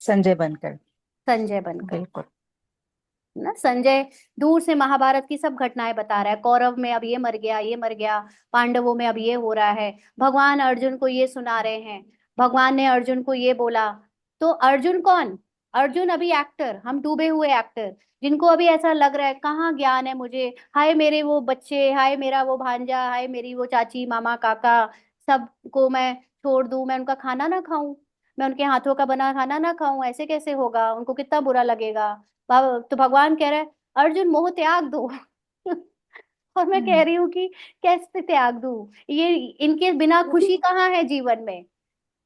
संजय बनकर। संजय बनकर। बिल्कुल। ना, संजय दूर से महाभारत की सब घटनाएं बता रहा है, कौरव में अब ये मर गया, ये मर गया, पांडवों में अब ये हो रहा है, भगवान अर्जुन को ये सुना रहे हैं, भगवान ने अर्जुन को ये बोला। तो अर्जुन कौन? अर्जुन अभी एक्टर, हम डूबे हुए एक्टर, जिनको अभी ऐसा लग रहा है कहाँ ज्ञान है मुझे, हाय मेरे वो बच्चे, हाय मेरा वो भांजा, हाय मेरी वो चाची मामा काका, सबको मैं छोड़ दूं, मैं उनका खाना ना खाऊं, मैं उनके हाथों का बना खाना ना खाऊं, ऐसे कैसे होगा, उनको कितना बुरा लगेगा। तो भगवान कह रहा है अर्जुन मोह त्याग दो। और मैं कह हम्म। रही हूँ कि कैसे त्याग दूं, ये इनके बिना खुशी कहाँ है जीवन में?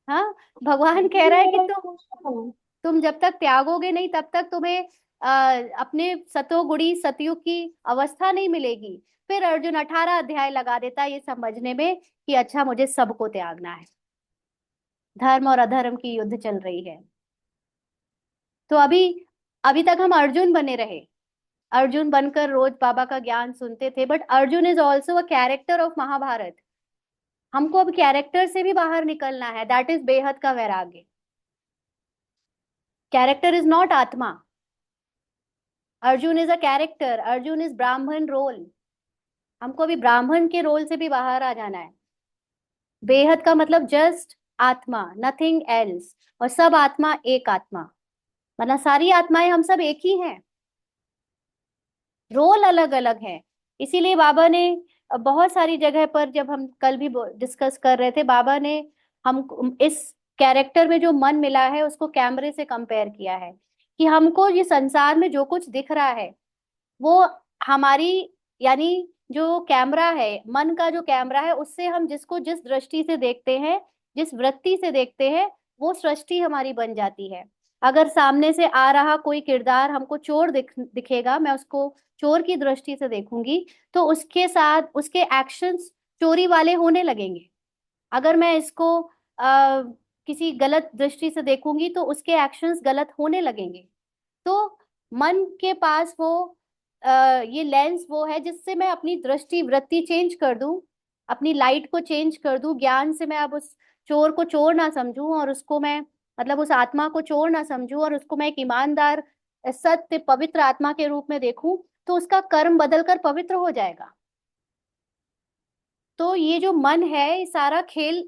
हाँ, भगवान कह रहा है कि तुम जब तक त्यागोगे नहीं तब तक तुम्हें अपने सतोगुणी सतयुग की अवस्था नहीं मिलेगी। फिर अर्जुन 18 अध्याय लगा देता है ये समझने में कि अच्छा मुझे सबको त्यागना है, धर्म और अधर्म की युद्ध चल रही है। तो अभी अभी तक हम अर्जुन बने रहे, अर्जुन बनकर रोज बाबा का ज्ञान सुनते थे, but Arjun is also a character of Mahabharat. हमको अब कैरेक्टर से भी बाहर निकलना है, दैट इज बेहद का वैराग्य। कैरेक्टर इज नॉट आत्मा। Arjun is a character, Arjun is ब्राह्मण रोल। हमको अभी ब्राह्मण के रोल से भी बाहर आ जाना है। बेहद का मतलब जस्ट आत्मा, नथिंग एल्स, और सब आत्मा एक आत्मा, मतलब सारी आत्माएं हम सब एक ही हैं, रोल अलग अलग है। इसीलिए बाबा ने बहुत सारी जगह पर, जब हम कल भी डिस्कस कर रहे थे, बाबा ने हम इस कैरेक्टर में जो मन मिला है उसको कैमरे से कंपेयर किया है, कि हमको ये संसार में जो कुछ दिख रहा है वो हमारी, यानी जो कैमरा है, मन का जो कैमरा है, उससे हम जिसको जिस दृष्टि से देखते हैं, जिस वृत्ति से देखते हैं, वो सृष्टि हमारी बन जाती है। अगर सामने से आ रहा कोई किरदार हमको चोर दिखेगा, मैं उसको चोर की दृष्टि से देखूंगी, तो उसके साथ उसके एक्शंस चोरी वाले होने लगेंगे। अगर मैं इसको किसी गलत दृष्टि से देखूंगी तो उसके एक्शंस गलत होने लगेंगे। तो मन के पास वो ये लेंस वो है जिससे मैं अपनी दृष्टि वृत्ति चेंज कर दूं, अपनी लाइट को चेंज कर दूं, ज्ञान से मैं अब उस चोर को चोर ना समझूं, और उसको मैं, मतलब उस आत्मा को चोर ना समझूं, और उसको मैं एक ईमानदार सत्य पवित्र आत्मा के रूप में देखूं, तो उसका कर्म बदलकर पवित्र हो जाएगा। तो ये जो मन है, ये सारा खेल,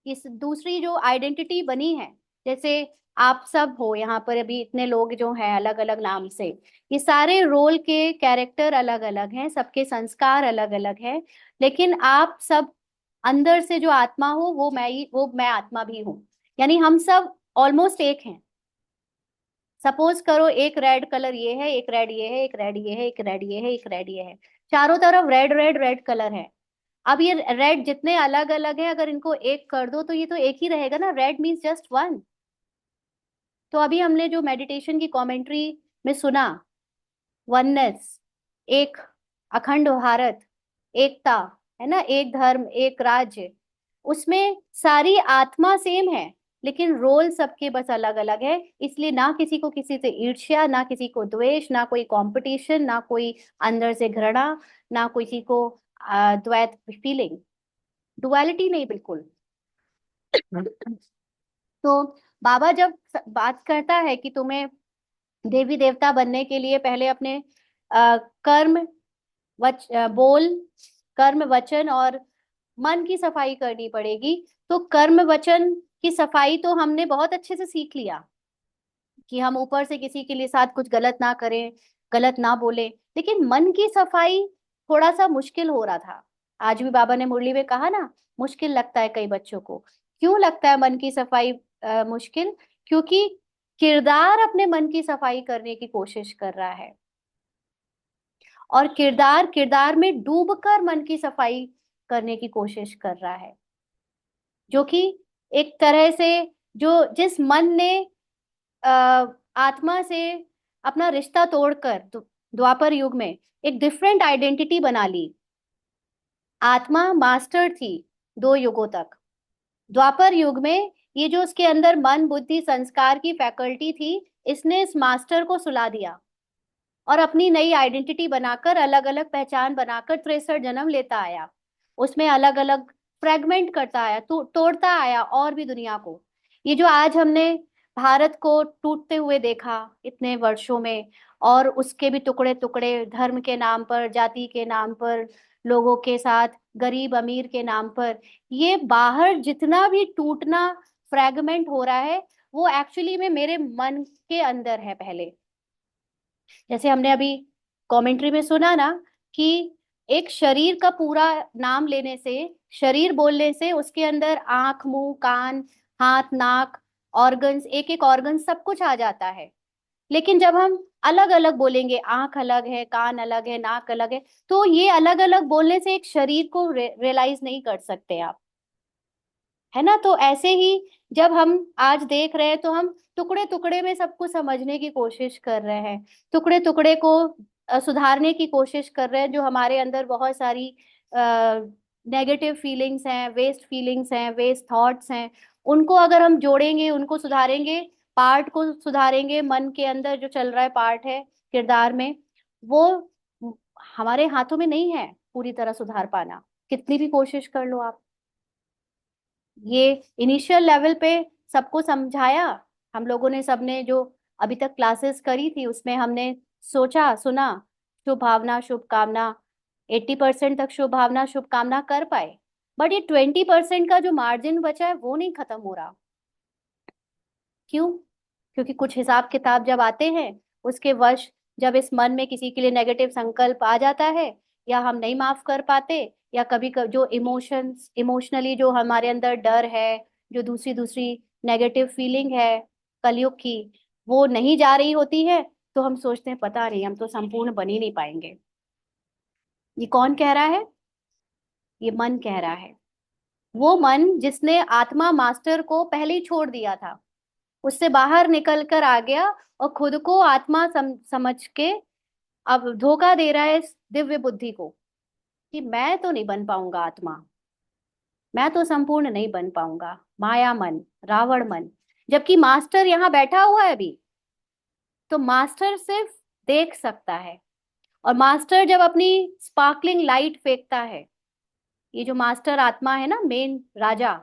इस दूसरी जो आइडेंटिटी बनी है, जैसे आप सब हो यहाँ पर, अभी इतने लोग जो हैं अलग अलग नाम से, ये सारे रोल के कैरेक्टर अलग अलग हैं, सबके संस्कार अलग अलग हैं, लेकिन आप सब अंदर से जो आत्मा हो वो मैं ही, वो मैं आत्मा भी हूँ। यानी हम सब ऑलमोस्ट एक हैं। सपोज करो एक रेड कलर ये है, एक रेड ये है, एक रेड ये है, एक रेड ये है, एक रेड ये है, चारों तरफ रेड रेड रेड कलर है। अब ये रेड जितने अलग अलग हैं, अगर इनको एक कर दो तो ये तो एक ही रहेगा ना, रेड मीन्स जस्ट वन। तो अभी हमने जो मेडिटेशन की कमेंट्री में सुना, वननेस, एक अखंड भारत, एकता, है ना, एक धर्म एक राज्य, उसमें सारी आत्मा सेम है, लेकिन रोल सबके बस अलग अलग है। इसलिए ना किसी को किसी से ईर्ष्या, ना किसी को द्वेष, ना कोई कंपटीशन, ना कोई अंदर से घृणा, ना किसी को द्वैत फीलिंग, डुअलिटी नहीं बिल्कुल। तो बाबा जब बात करता है कि तुम्हें देवी देवता बनने के लिए पहले अपने कर्म बोल, कर्म वचन और मन की सफाई करनी पड़ेगी। तो कर्म वचन की सफाई तो हमने बहुत अच्छे से सीख लिया कि हम ऊपर से किसी के लिए साथ कुछ गलत ना करें, गलत ना बोले, लेकिन मन की सफाई थोड़ा सा मुश्किल हो रहा था। आज भी बाबा ने मुरली में कहा ना, मुश्किल लगता है कई बच्चों को। क्यों लगता है मन की सफाई मुश्किल? क्योंकि किरदार अपने मन की सफाई करने की कोशिश कर रहा है, और किरदार किरदार में डूबकर मन की सफाई करने की कोशिश कर रहा है, जो कि एक तरह से, जो जिस मन ने आत्मा से अपना रिश्ता तोड़कर द्वापर युग में एक डिफरेंट आइडेंटिटी बना ली। आत्मा मास्टर थी 2 युगों तक। द्वापर युग में ये जो उसके अंदर मन बुद्धि संस्कार की फैकल्टी थी, इसने इस मास्टर को सुला दिया और अपनी नई आइडेंटिटी बनाकर, अलग अलग पहचान बनाकर 63 जन्म लेता आया, उसमें अलग अलग फ्रेगमेंट करता आया, तोड़ता आया और भी दुनिया को। ये जो आज हमने भारत को टूटते हुए देखा इतने वर्षों में, और उसके भी टुकड़े टुकड़े धर्म के नाम पर, जाति के नाम पर, लोगों के साथ गरीब अमीर के नाम पर, ये बाहर जितना भी टूटना फ्रेगमेंट हो रहा है, वो एक्चुअली में मेरे मन के अंदर है पहले। जैसे हमने अभी कमेंट्री में सुना ना कि एक शरीर का पूरा नाम लेने से, शरीर बोलने से उसके अंदर आंख मुंह कान हाथ नाक ऑर्गन्स, एक एक ऑर्गन सब कुछ आ जाता है। लेकिन जब हम अलग अलग बोलेंगे, आंख अलग है, कान अलग है, नाक अलग है, तो ये अलग अलग बोलने से एक शरीर को रियलाइज नहीं कर सकते आप, है ना। तो ऐसे ही जब हम आज देख रहे हैं, तो हम टुकड़े टुकड़े में सबको समझने की कोशिश कर रहे हैं, टुकड़े टुकड़े को सुधारने की कोशिश कर रहे हैं। जो हमारे अंदर बहुत सारी नेगेटिव फीलिंग्स हैं, वेस्ट फीलिंग्स हैं, वेस्ट थॉट्स हैं, उनको अगर हम जोड़ेंगे, उनको सुधारेंगे, पार्ट को सुधारेंगे, मन के अंदर जो चल रहा है पार्ट है किरदार में, वो हमारे हाथों में नहीं है पूरी तरह सुधार पाना, कितनी भी कोशिश कर लो आप। ये इनिशियल लेवल पे सबको समझाया हम लोगों ने, सबने जो अभी तक क्लासेस करी थी उसमें हमने सोचा सुना, शुभ भावना शुभ कामना, 80% तक शुभ भावना शुभ कामना कर पाए, बट ये 20% का जो मार्जिन बचा है वो नहीं खत्म हो रहा। क्यों? क्योंकि कुछ हिसाब किताब जब आते हैं, उसके वश जब इस मन में किसी के लिए नेगेटिव संकल्प आ जाता है, या हम नहीं माफ कर पाते, या कभी कभी जो इमोशंस, इमोशनली जो हमारे अंदर डर है, जो दूसरी दूसरी नेगेटिव फीलिंग है कलयुग की, वो नहीं जा रही होती है, तो हम सोचते हैं पता नहीं, हम तो संपूर्ण बन ही नहीं पाएंगे। ये कौन कह रहा है? ये मन कह रहा है। वो मन जिसने आत्मा मास्टर को पहले ही छोड़ दिया था, उससे बाहर निकल कर आ गया और खुद को आत्मा समझ के अब धोखा दे रहा है इस दिव्य बुद्धि को कि मैं तो नहीं बन पाऊंगा आत्मा, मैं तो संपूर्ण नहीं बन पाऊंगा। माया मन, रावण मन। जबकि मास्टर यहाँ बैठा हुआ है अभी, तो मास्टर सिर्फ देख सकता है, और मास्टर जब अपनी स्पार्कलिंग लाइट फेंकता है, ये जो मास्टर आत्मा है ना, मेन राजा,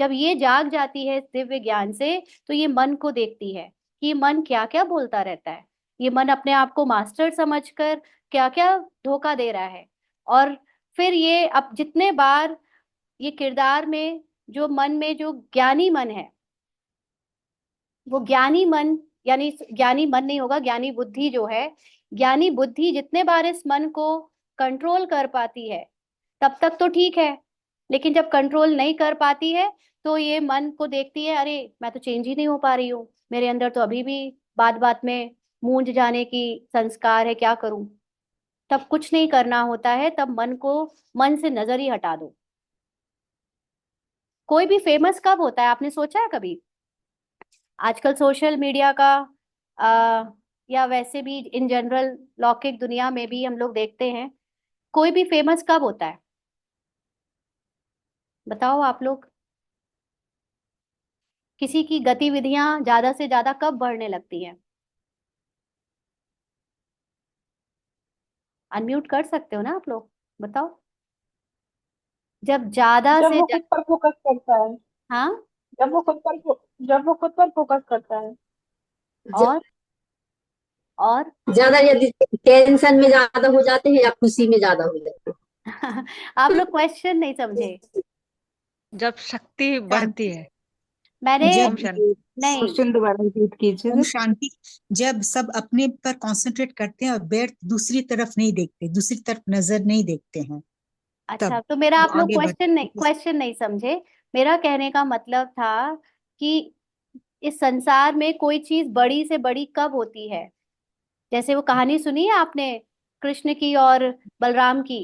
जब ये जाग जाती है इस दिव्य ज्ञान से, तो ये मन को देखती है कि ये मन क्या क्या बोलता रहता है, ये मन अपने आप को मास्टर समझकर क्या क्या धोखा दे रहा है। और फिर ये अब जितने बार ये किरदार में, जो मन में जो ज्ञानी मन है, वो ज्ञानी मन, यानी ज्ञानी मन नहीं होगा, ज्ञानी बुद्धि जो है, ज्ञानी बुद्धि जितने बार इस मन को कंट्रोल कर पाती है तब तक तो ठीक है, लेकिन जब कंट्रोल नहीं कर पाती है तो ये मन को देखती है, अरे मैं तो चेंज ही नहीं हो पा रही हूँ, मेरे अंदर तो अभी भी बात बात में मूंझ जाने की संस्कार है, क्या करूं। तब कुछ नहीं करना होता है, तब मन से नजर ही हटा दो। कोई भी फेमस कब होता है, आपने सोचा है कभी? आजकल सोशल मीडिया का आ, या वैसे भी इन जनरल लौकिक दुनिया में भी हम लोग देखते हैं, कोई भी फेमस कब होता है? बताओ आप लोग। किसी की गतिविधियां ज्यादा से ज्यादा कब बढ़ने लगती हैं? अनम्यूट कर सकते हो ना आप लोग, बताओ। जब ज्यादा जब से वो खुद पर फोकस करता है। हाँ। जब वो खुद पर फोकस करता है। ज- और और ज्यादा यदि टेंशन में ज्यादा हो जाते हैं या खुशी में ज्यादा हो जाते आप लोग क्वेश्चन नहीं समझे। जब शक्ति बढ़ती है। मैंने ओम जब शांति। नहीं, क्वेश्चन दोबारा रिपीट कीजिए ओम सर। शांति, जब सब अपने पर कंसंट्रेट करते हैं और व्यर्थ दूसरी तरफ नहीं देखते, दूसरी तरफ नजर नहीं देखते हैं, अच्छा तब तो मेरा वो आप लोग आगे बढ़ते हैं। क्वेश्चन नहीं समझे। मेरा कहने का मतलब था कि इस संसार में कोई चीज बड़ी से बड़ी कब होती है? जैसे वो कहानी सुनी है आपने, कृष्ण की और बलराम की।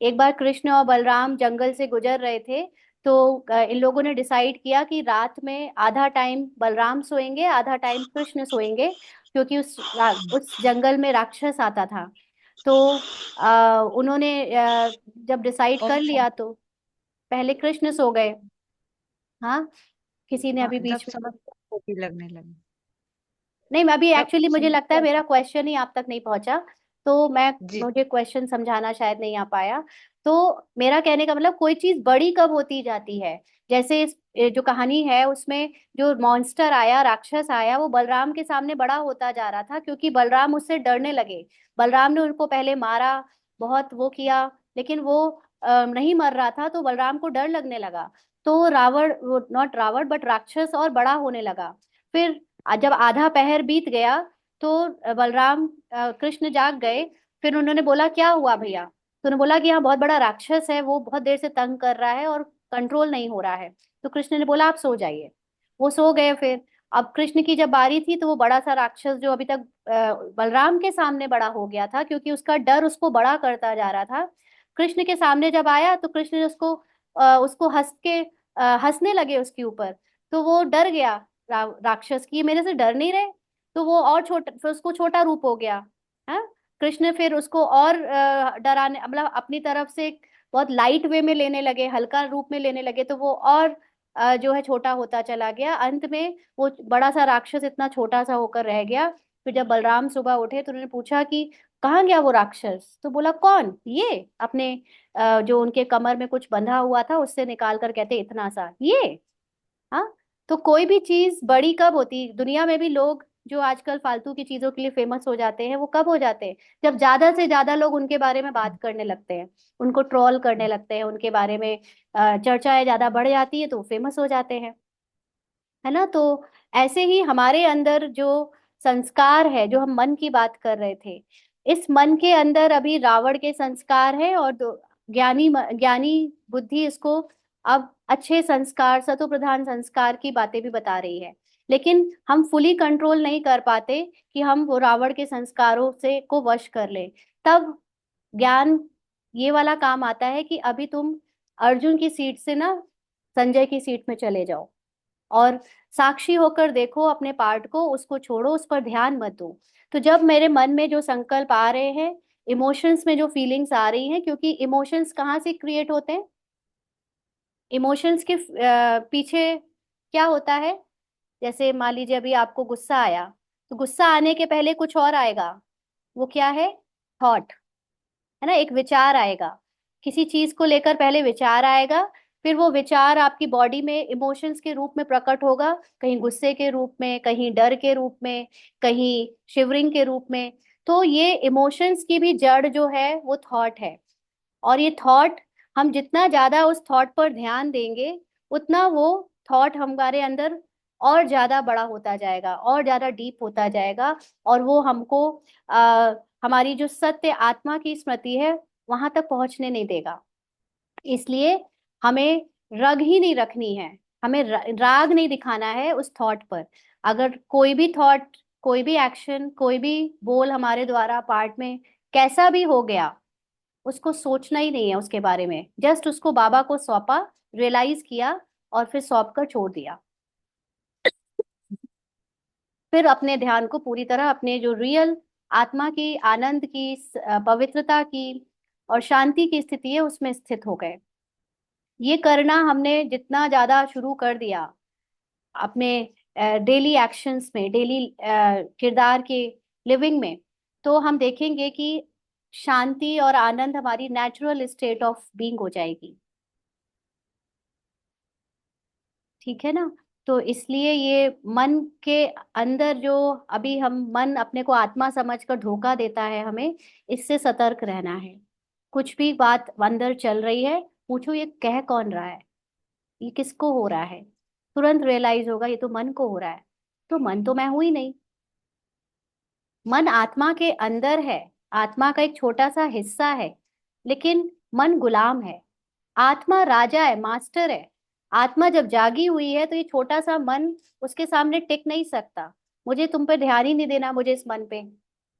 एक बार कृष्ण और बलराम जंगल से गुजर रहे थे, तो इन लोगों ने डिसाइड किया कि रात में आधा टाइम बलराम सोएंगे, आधा टाइम कृष्ण सोएंगे, क्योंकि उस जंगल में राक्षस आता था। तो उन्होंने जब डिसाइड ओम कर लिया शांति। तो पहले कृष्ण सो गए। हाँ, किसी ने हाँ, अभी जब बीच में, समस्या होती लगने लगी। नहीं अभी जब एक्चुअली मुझे लगता है समस्या। मेरा क्वेश्चन ही आप तक नहीं पहुंचा, तो जी। मुझे क्वेश्चन समझाना शायद नहीं आ पाया। तो मेरा कहने का मतलब, कोई चीज बड़ी कब होती जाती है? जैसे ये जो कहानी है उसमें जो मॉन्स्टर आया, राक्षस आया, वो बलराम के सामने बड़ा होता जा रहा था क्योंकि बलराम उससे डरने लगे। बलराम ने उनको पहले मारा, बहुत वो किया, लेकिन वो नहीं मर रहा था, तो बलराम को डर लगने लगा। तो रावण, नॉट रावण बट राक्षस और बड़ा होने लगा। फिर जब आधा पहर बीत गया तो बलराम कृष्ण जाग गए। फिर उन्होंने बोला क्या हुआ भैया? तो उन्होंने बोला कि यहाँ बहुत बड़ा राक्षस है, वो बहुत देर से तंग कर रहा है और कंट्रोल नहीं हो रहा है। तो कृष्ण ने बोला आप सो जाइए। वो सो गए। फिर अब कृष्ण की जब बारी थी तो वो बड़ा सा राक्षस जो अभी तक बलराम के सामने बड़ा हो गया था, क्योंकि उसका डर उसको बड़ा करता जा रहा था, कृष्ण के सामने जब आया तो कृष्ण ने उसको हंसने लगे उसके ऊपर। तो वो डर गया, राक्षस की, मेरे से डर नहीं रहे। तो वो और छोटा, फिर उसको छोटा रूप हो गया है। कृष्ण फिर उसको और डराने, मतलब अपनी तरफ से बहुत लाइट वे में लेने लगे, हल्का रूप में लेने लगे, तो वो और जो है छोटा होता चला गया। अंत में वो बड़ा सा राक्षस इतना छोटा सा होकर रह गया। फिर जब बलराम सुबह उठे तो उन्होंने पूछा कि कहाँ गया वो राक्षस? तो बोला कौन? ये अपने जो उनके कमर में कुछ बंधा हुआ था उससे निकाल कर, कहते इतना सा ये। हाँ, तो कोई भी चीज बड़ी कब होती? दुनिया में भी लोग जो आजकल फालतू की चीजों के लिए फेमस हो जाते हैं, वो कब हो जाते हैं? जब ज्यादा से ज्यादा लोग उनके बारे में बात करने लगते हैं, उनको ट्रोल करने लगते हैं, उनके बारे में चर्चाएं ज्यादा बढ़ जाती है तो फेमस हो जाते हैं, है ना? तो ऐसे ही हमारे अंदर जो संस्कार है, जो हम मन की बात कर रहे थे, इस मन के अंदर अभी रावण के संस्कार है, और ज्ञानी बुद्धि इसको अब अच्छे संस्कार, सतो प्रधान संस्कार की बातें भी बता रही है। लेकिन हम फुली कंट्रोल नहीं कर पाते कि हम वो रावण के संस्कारों से को वश कर ले। तब ज्ञान ये वाला काम आता है कि अभी तुम अर्जुन की सीट से ना संजय की सीट में चले जाओ, और साक्षी होकर देखो अपने पार्ट को, उसको छोड़ो, उस पर ध्यान मत दो। तो जब मेरे मन में जो संकल्प आ रहे हैं, इमोशंस में जो फीलिंग्स आ रही हैं, क्योंकि इमोशंस कहाँ से क्रिएट होते हैं? इमोशंस के पीछे क्या होता है? जैसे मान लीजिए अभी आपको गुस्सा आया, तो गुस्सा आने के पहले कुछ और आएगा, वो क्या है? थॉट, है ना? एक विचार आएगा, किसी चीज को लेकर पहले विचार आएगा, फिर वो विचार आपकी बॉडी में इमोशंस के रूप में प्रकट होगा, कहीं गुस्से के रूप में, कहीं डर के रूप में, कहीं शिवरिंग के रूप में। तो ये इमोशंस की भी जड़ जो है वो थॉट है। और ये थॉट, हम जितना ज्यादा उस थॉट पर ध्यान देंगे, उतना वो थॉट हमारे अंदर और ज्यादा बड़ा होता जाएगा, और ज्यादा डीप होता जाएगा, और वो हमको हमारी जो सत्य आत्मा की स्मृति है वहां तक पहुंचने नहीं देगा। इसलिए हमें रग ही नहीं रखनी है, हमें राग नहीं दिखाना है उस थॉट पर। अगर कोई भी थॉट, कोई भी एक्शन, कोई भी बोल हमारे द्वारा पार्ट में कैसा भी हो गया, उसको सोचना ही नहीं है उसके बारे में, जस्ट उसको बाबा को सौंपा, रियलाइज किया और फिर सौंप कर छोड़ दिया। फिर अपने ध्यान को पूरी तरह अपने जो रियल आत्मा की, आनंद की, पवित्रता की और शांति की स्थिति है उसमें स्थित हो गए। ये करना हमने जितना ज्यादा शुरू कर दिया अपने डेली एक्शंस में, डेली किरदार के लिविंग में, तो हम देखेंगे कि शांति और आनंद हमारी नेचुरल स्टेट ऑफ बीइंग हो जाएगी। ठीक है ना? तो इसलिए ये मन के अंदर जो अभी हम, मन अपने को आत्मा समझकर धोखा देता है, हमें इससे सतर्क रहना है। कुछ भी बात अंदर चल रही है, पूछो ये कह कौन रहा है, ये किसको हो रहा है? तुरंत रियलाइज होगा ये तो मन को हो रहा है। तो मन तो मैं हूं ही नहीं, मन आत्मा के अंदर है, आत्मा का एक छोटा सा हिस्सा है, लेकिन मन गुलाम है। आत्मा राजा है, मास्टर है। आत्मा जब जागी हुई है तो ये छोटा सा मन उसके सामने टिक नहीं सकता। मुझे तुम पे ध्यान ही नहीं देना, मुझे इस मन पे।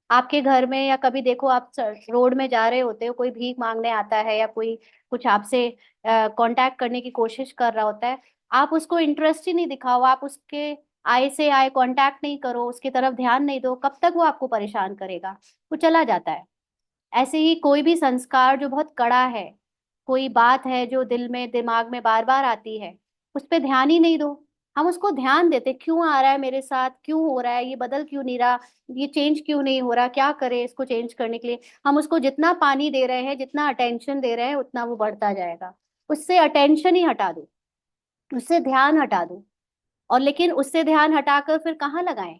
आपके घर में या कभी देखो, आप रोड में जा रहे होते हो, कोई भीख मांगने आता है या कोई कुछ आपसे कांटेक्ट करने की कोशिश कर रहा होता है, आप उसको इंटरेस्ट ही नहीं दिखाओ, आप उसके आए से आए कांटेक्ट नहीं करो, उसकी तरफ ध्यान नहीं दो, कब तक वो आपको परेशान करेगा? वो चला जाता है। ऐसे ही कोई भी संस्कार जो बहुत कड़ा है, कोई बात है जो दिल में, दिमाग में बार बार आती है, उस पर ध्यान ही नहीं दो। हम उसको ध्यान देते, क्यों आ रहा है मेरे साथ, क्यों हो रहा है, ये बदल क्यों नहीं रहा, ये चेंज क्यों नहीं हो रहा, क्या करें इसको चेंज करने के लिए? हम उसको जितना पानी दे रहे हैं, जितना अटेंशन दे रहे हैं, उतना वो बढ़ता जाएगा। उससे अटेंशन ही हटा दो, उससे ध्यान हटा दो। और लेकिन उससे ध्यान हटाकर फिर कहाँ लगाएं?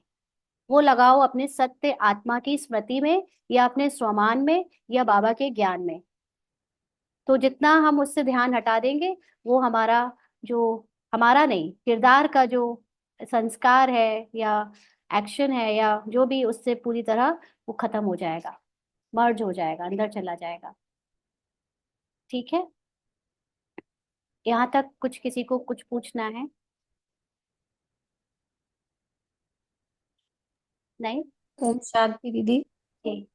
वो लगाओ अपने सत्य आत्मा की स्मृति में, या अपने स्वमान में, या बाबा के ज्ञान में। तो जितना हम उससे ध्यान हटा देंगे, वो हमारा जो, हमारा नहीं, किरदार का जो संस्कार है या एक्शन है या जो भी, उससे पूरी तरह वो खत्म हो जाएगा, मर्ज हो जाएगा, अंदर चला जाएगा। ठीक है? यहाँ तक कुछ, किसी को कुछ पूछना है? नहीं? ओम शांति दीदी। ठीक।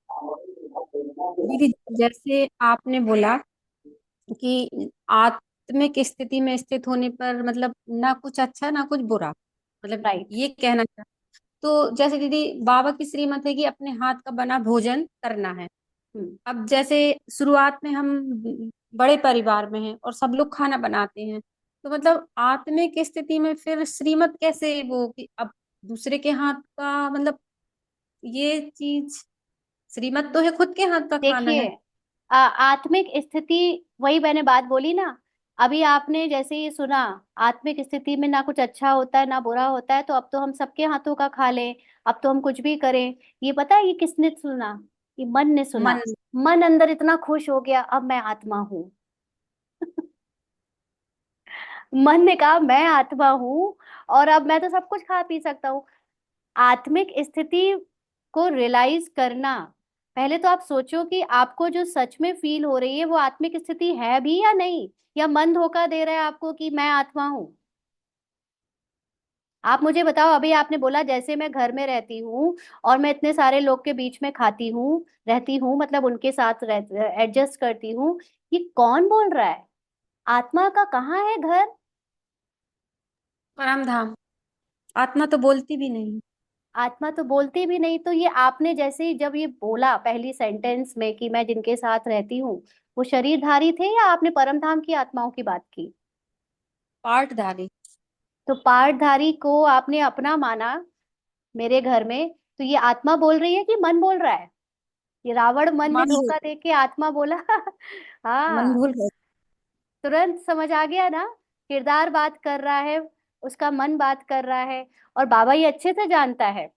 दीदी जैसे आपने बोला कि आत्मिक स्थिति में स्थित होने पर मतलब ना कुछ अच्छा ना कुछ बुरा, मतलब राइट। ये कहना चाह। तो जैसे दीदी बाबा की श्रीमत है कि अपने हाथ का बना भोजन करना है। हम्म। अब जैसे शुरुआत में हम बड़े परिवार में हैं और सब लोग खाना बनाते हैं, तो मतलब आत्मिक स्थिति में फिर श्रीमत कैसे वो कि अब दूसरे के हाथ का मतलब ये चीज, श्रीमत तो है खुद के हाथ का खाना देखिए, है। आत्मिक स्थिति, वही मैंने बात बोली ना। अभी आपने जैसे ये सुना, आत्मिक स्थिति में ना कुछ अच्छा होता है ना बुरा होता है, तो अब तो हम सबके हाथों का खा लें, अब तो हम कुछ भी करें। ये पता है ये किसने सुना? ये मन ने सुना। मन। मन अंदर इतना खुश हो गया, अब मैं आत्मा हूँ। मन ने कहा मैं आत्मा हूँ, और अब मैं तो सब कुछ खा पी सकता हूँ। आत्मिक स्थिति को रियलाइज करना, पहले तो आप सोचो कि आपको जो सच में फील हो रही है वो आत्मिक स्थिति है भी या नहीं, या मन धोखा दे रहा है आपको कि मैं आत्मा हूं। आप मुझे बताओ, अभी आपने बोला जैसे मैं घर में रहती हूँ और मैं इतने सारे लोग के बीच में खाती हूँ, रहती हूँ, मतलब उनके साथ एडजस्ट करती हूँ, ये कौन बोल रहा है? आत्मा का कहाँ है घर? परम धाम। आत्मा तो बोलती भी नहीं। आत्मा तो बोलती भी नहीं। तो ये आपने जैसे ही जब ये बोला पहली सेंटेंस में कि मैं जिनके साथ रहती हूँ, वो शरीरधारी थे या आपने परमधाम की आत्माओं की बात की? पार्टधारी। तो पार्टधारी को आपने अपना माना मेरे घर में, तो ये आत्मा बोल रही है कि मन बोल रहा है? ये रावण मन ने मन धोखा दे के आत्मा बोला। मन हाँ, भूल गए। तुरंत समझ आ गया ना? किरदार बात कर रहा है, उसका मन बात कर रहा है। और बाबा ये अच्छे से जानता है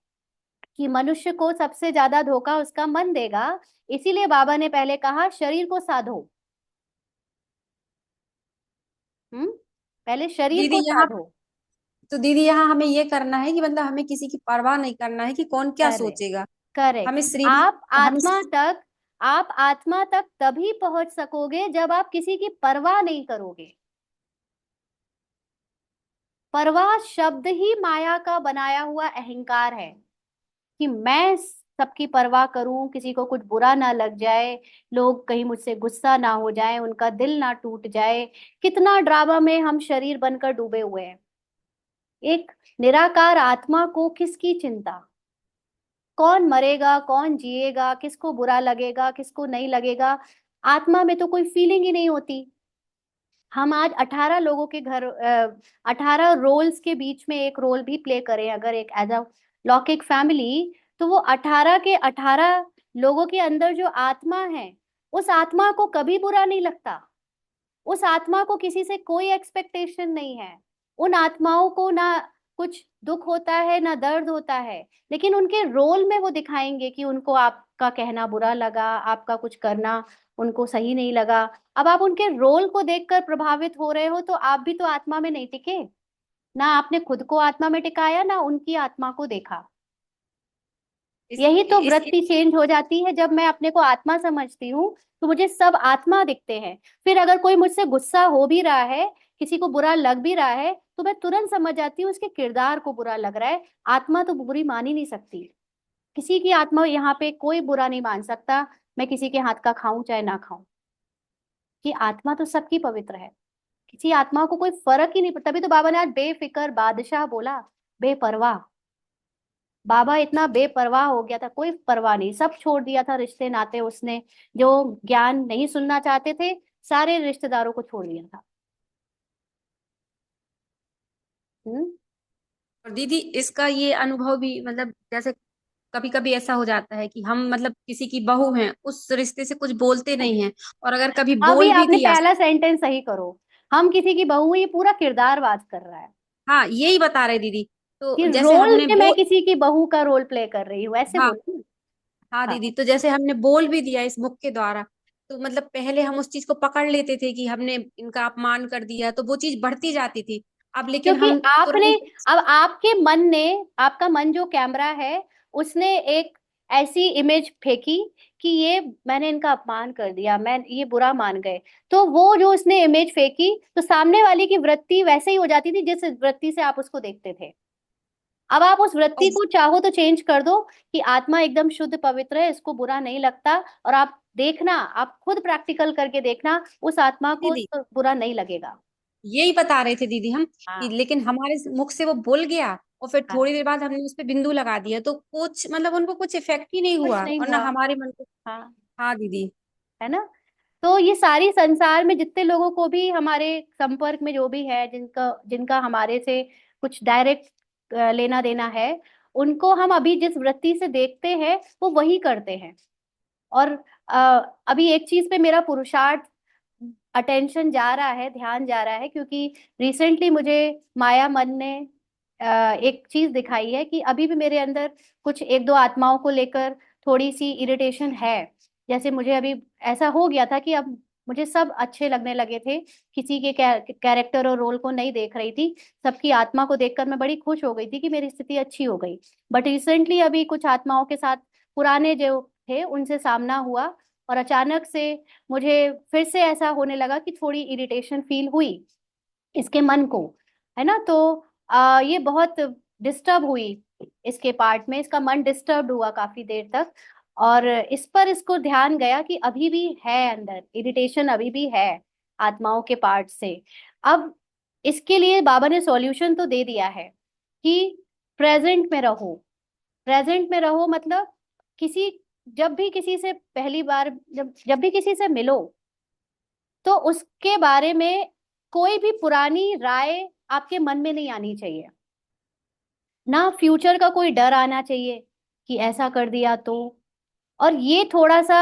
कि मनुष्य को सबसे ज्यादा धोखा उसका मन देगा। इसीलिए बाबा ने पहले कहा शरीर को साधो। हम्म, पहले शरीर दीदी को यहाँ साधो। तो दीदी यहाँ हमें ये करना है कि मतलब हमें किसी की परवाह नहीं करना है कि कौन क्या करेक्ट, सोचेगा। हमें करेक्ट। श्री हमें आप आत्मा तक तभी पहुंच सकोगे जब आप किसी की परवाह नहीं करोगे। परवाह शब्द ही माया का बनाया हुआ अहंकार है कि मैं सबकी परवाह करूं, किसी को कुछ बुरा ना लग जाए, लोग कहीं मुझसे गुस्सा ना हो जाए, उनका दिल ना टूट जाए। कितना ड्रामा में हम शरीर बनकर डूबे हुए हैं। एक निराकार आत्मा को किसकी चिंता? कौन मरेगा, कौन जिएगा, किसको बुरा लगेगा, किसको नहीं लगेगा? आत्मा में तो कोई फीलिंग ही नहीं होती। हम आज 18 लोगों के घर, 18 रोल्स के बीच में एक रोल भी प्ले करें अगर एक एज अ लौकिक फैमिली, तो वो 18 के 18 लोगों के अंदर जो आत्मा है, उस आत्मा को कभी बुरा नहीं लगता। उस आत्मा को किसी से कोई एक्सपेक्टेशन नहीं है। उन आत्माओं को ना कुछ दुख होता है ना दर्द होता है, लेकिन उनके रोल में वो दिखाएंगे कि उनको आपका कहना बुरा लगा, आपका कुछ करना उनको सही नहीं लगा। अब आप उनके रोल को देखकर प्रभावित हो रहे हो, तो आप भी तो आत्मा में नहीं टिके ना। आपने खुद को आत्मा में टिकाया ना उनकी आत्मा को देखा। यही तो इस वृत्ति चेंज हो जाती है। जब मैं अपने को आत्मा समझती हूँ तो मुझे सब आत्मा दिखते हैं। फिर अगर कोई मुझसे गुस्सा हो भी रहा है, किसी को बुरा लग भी रहा है, तो मैं तुरंत समझ जाती हूँ उसके किरदार को बुरा लग रहा है। आत्मा तो बुरी मान ही नहीं सकती। किसी की आत्मा यहाँ पे कोई बुरा नहीं मान सकता, मैं किसी के हाथ का खाऊं चाहे ना खाऊं। कि आत्मा तो सबकी पवित्र है। किसी आत्मा को कोई फर्क ही नहीं पड़ता। तभी तो बाबा ने आज बेफिक्र बादशाह बोला, बेपरवाह। बाबा इतना बेपरवाह हो गया था, कोई परवाह नहीं, सब छोड़ दिया था रिश्ते नाते उसने। जो ज्ञान नहीं सुनना चाहते थे, सारे रिश्तेदारों को छोड़ दिया था। हम्म। और दीदी इसका ये अनुभव भी मतलब जैसे कभी कभी ऐसा हो जाता है कि हम मतलब किसी की बहू हैं, उस रिश्ते से कुछ बोलते नहीं हैं, और अगर कभी अभी बोल भी आपने दिया। पहला सेंटेंस सही करो। हम किसी की बहू हैं, ये पूरा किरदारबाज कर रहा है हाँ यही बता रहे दीदी। कि तो जैसे रोल हमने में मैं किसी की बहू का रोल प्ले कर रही हूँ, ऐसे हाँ बोलो ना। हाँ हाँ, दीदी, तो जैसे हमने बोल भी दिया इस बुक के द्वारा, तो मतलब पहले हम उस चीज को पकड़ लेते थे कि हमने इनका अपमान कर दिया, तो वो चीज बढ़ती जाती थी। अब लेकिन क्योंकि हम आपने, तुरंत। अब आपके मन ने, आपका मन जो कैमरा है, उसने एक ऐसी इमेज फेंकी कि ये मैंने इनका अपमान कर दिया, मैं ये बुरा मान गए। तो वो जो उसने इमेज फेंकी, तो सामने वाले की वृत्ति वैसे ही हो जाती थी जिस वृत्ति से आप उसको देखते थे। अब आप उस वृत्ति को चाहो तो चेंज कर दो कि आत्मा एकदम शुद्ध पवित्र है, इसको बुरा नहीं लगता। और आप देखना, आप खुद प्रैक्टिकल करके देखना, उस आत्मा को दीदी तो बुरा नहीं लगेगा। यही बता रहे थे दीदी हम कि हाँ, लेकिन हमारे मुख से वो बोल गया, और फिर हाँ। थोड़ी देर बाद हमने उस पे बिंदु लगा दिया, तो कुछ मतलब उनको कुछ इफेक्ट ही नहीं कुछ हुआ, नहीं और ना हुआ। हमारे मन को। हाँ, हाँ दीदी। है ना। तो ये सारी संसार में जितने लोगों को भी हमारे संपर्क में जो भी है, जिनका जिनका हमारे से कुछ डायरेक्ट लेना देना है, उनको हम अभी जिस वृत्ति से देखते हैं वो वही करते हैं। और अ, अभी एक चीज पे मेरा पुरुषार्थ, अटेंशन जा रहा है, ध्यान जा रहा है, क्योंकि रिसेंटली मुझे माया मन ने एक चीज दिखाई है कि अभी भी मेरे अंदर कुछ एक दो आत्माओं को लेकर थोड़ी सी इरिटेशन है। जैसे मुझे अभी ऐसा हो गया था कि अब मुझे सब अच्छे लगने लगे थे, किसी के कैरेक्टर और रोल को नहीं देख रही थी। सबकी आत्मा को देखकर मैं बड़ी खुश हो गई थी कि मेरी स्थिति अच्छी हो गई। बट रिसेंटली अभी कुछ आत्माओं के साथ, पुराने जो थे उनसे सामना हुआ, और अचानक से मुझे फिर से ऐसा होने लगा कि थोड़ी इरिटेशन फील हुई इसके मन को, है ना। तो ये बहुत डिस्टर्ब हुई इसके पार्ट में, इसका मन डिस्टर्ब हुआ काफी देर तक। और इस पर इसको ध्यान गया कि अभी भी है अंदर इरिटेशन, अभी भी है आत्माओं के पार्ट से। अब इसके लिए बाबा ने सॉल्यूशन तो दे दिया है कि प्रेजेंट में रहो। प्रेजेंट में रहो मतलब किसी, जब भी किसी से पहली बार, जब जब भी किसी से मिलो, तो उसके बारे में कोई भी पुरानी राय आपके मन में नहीं आनी चाहिए। ना फ्यूचर का कोई डर आना चाहिए कि ऐसा कर दिया तो। और ये थोड़ा सा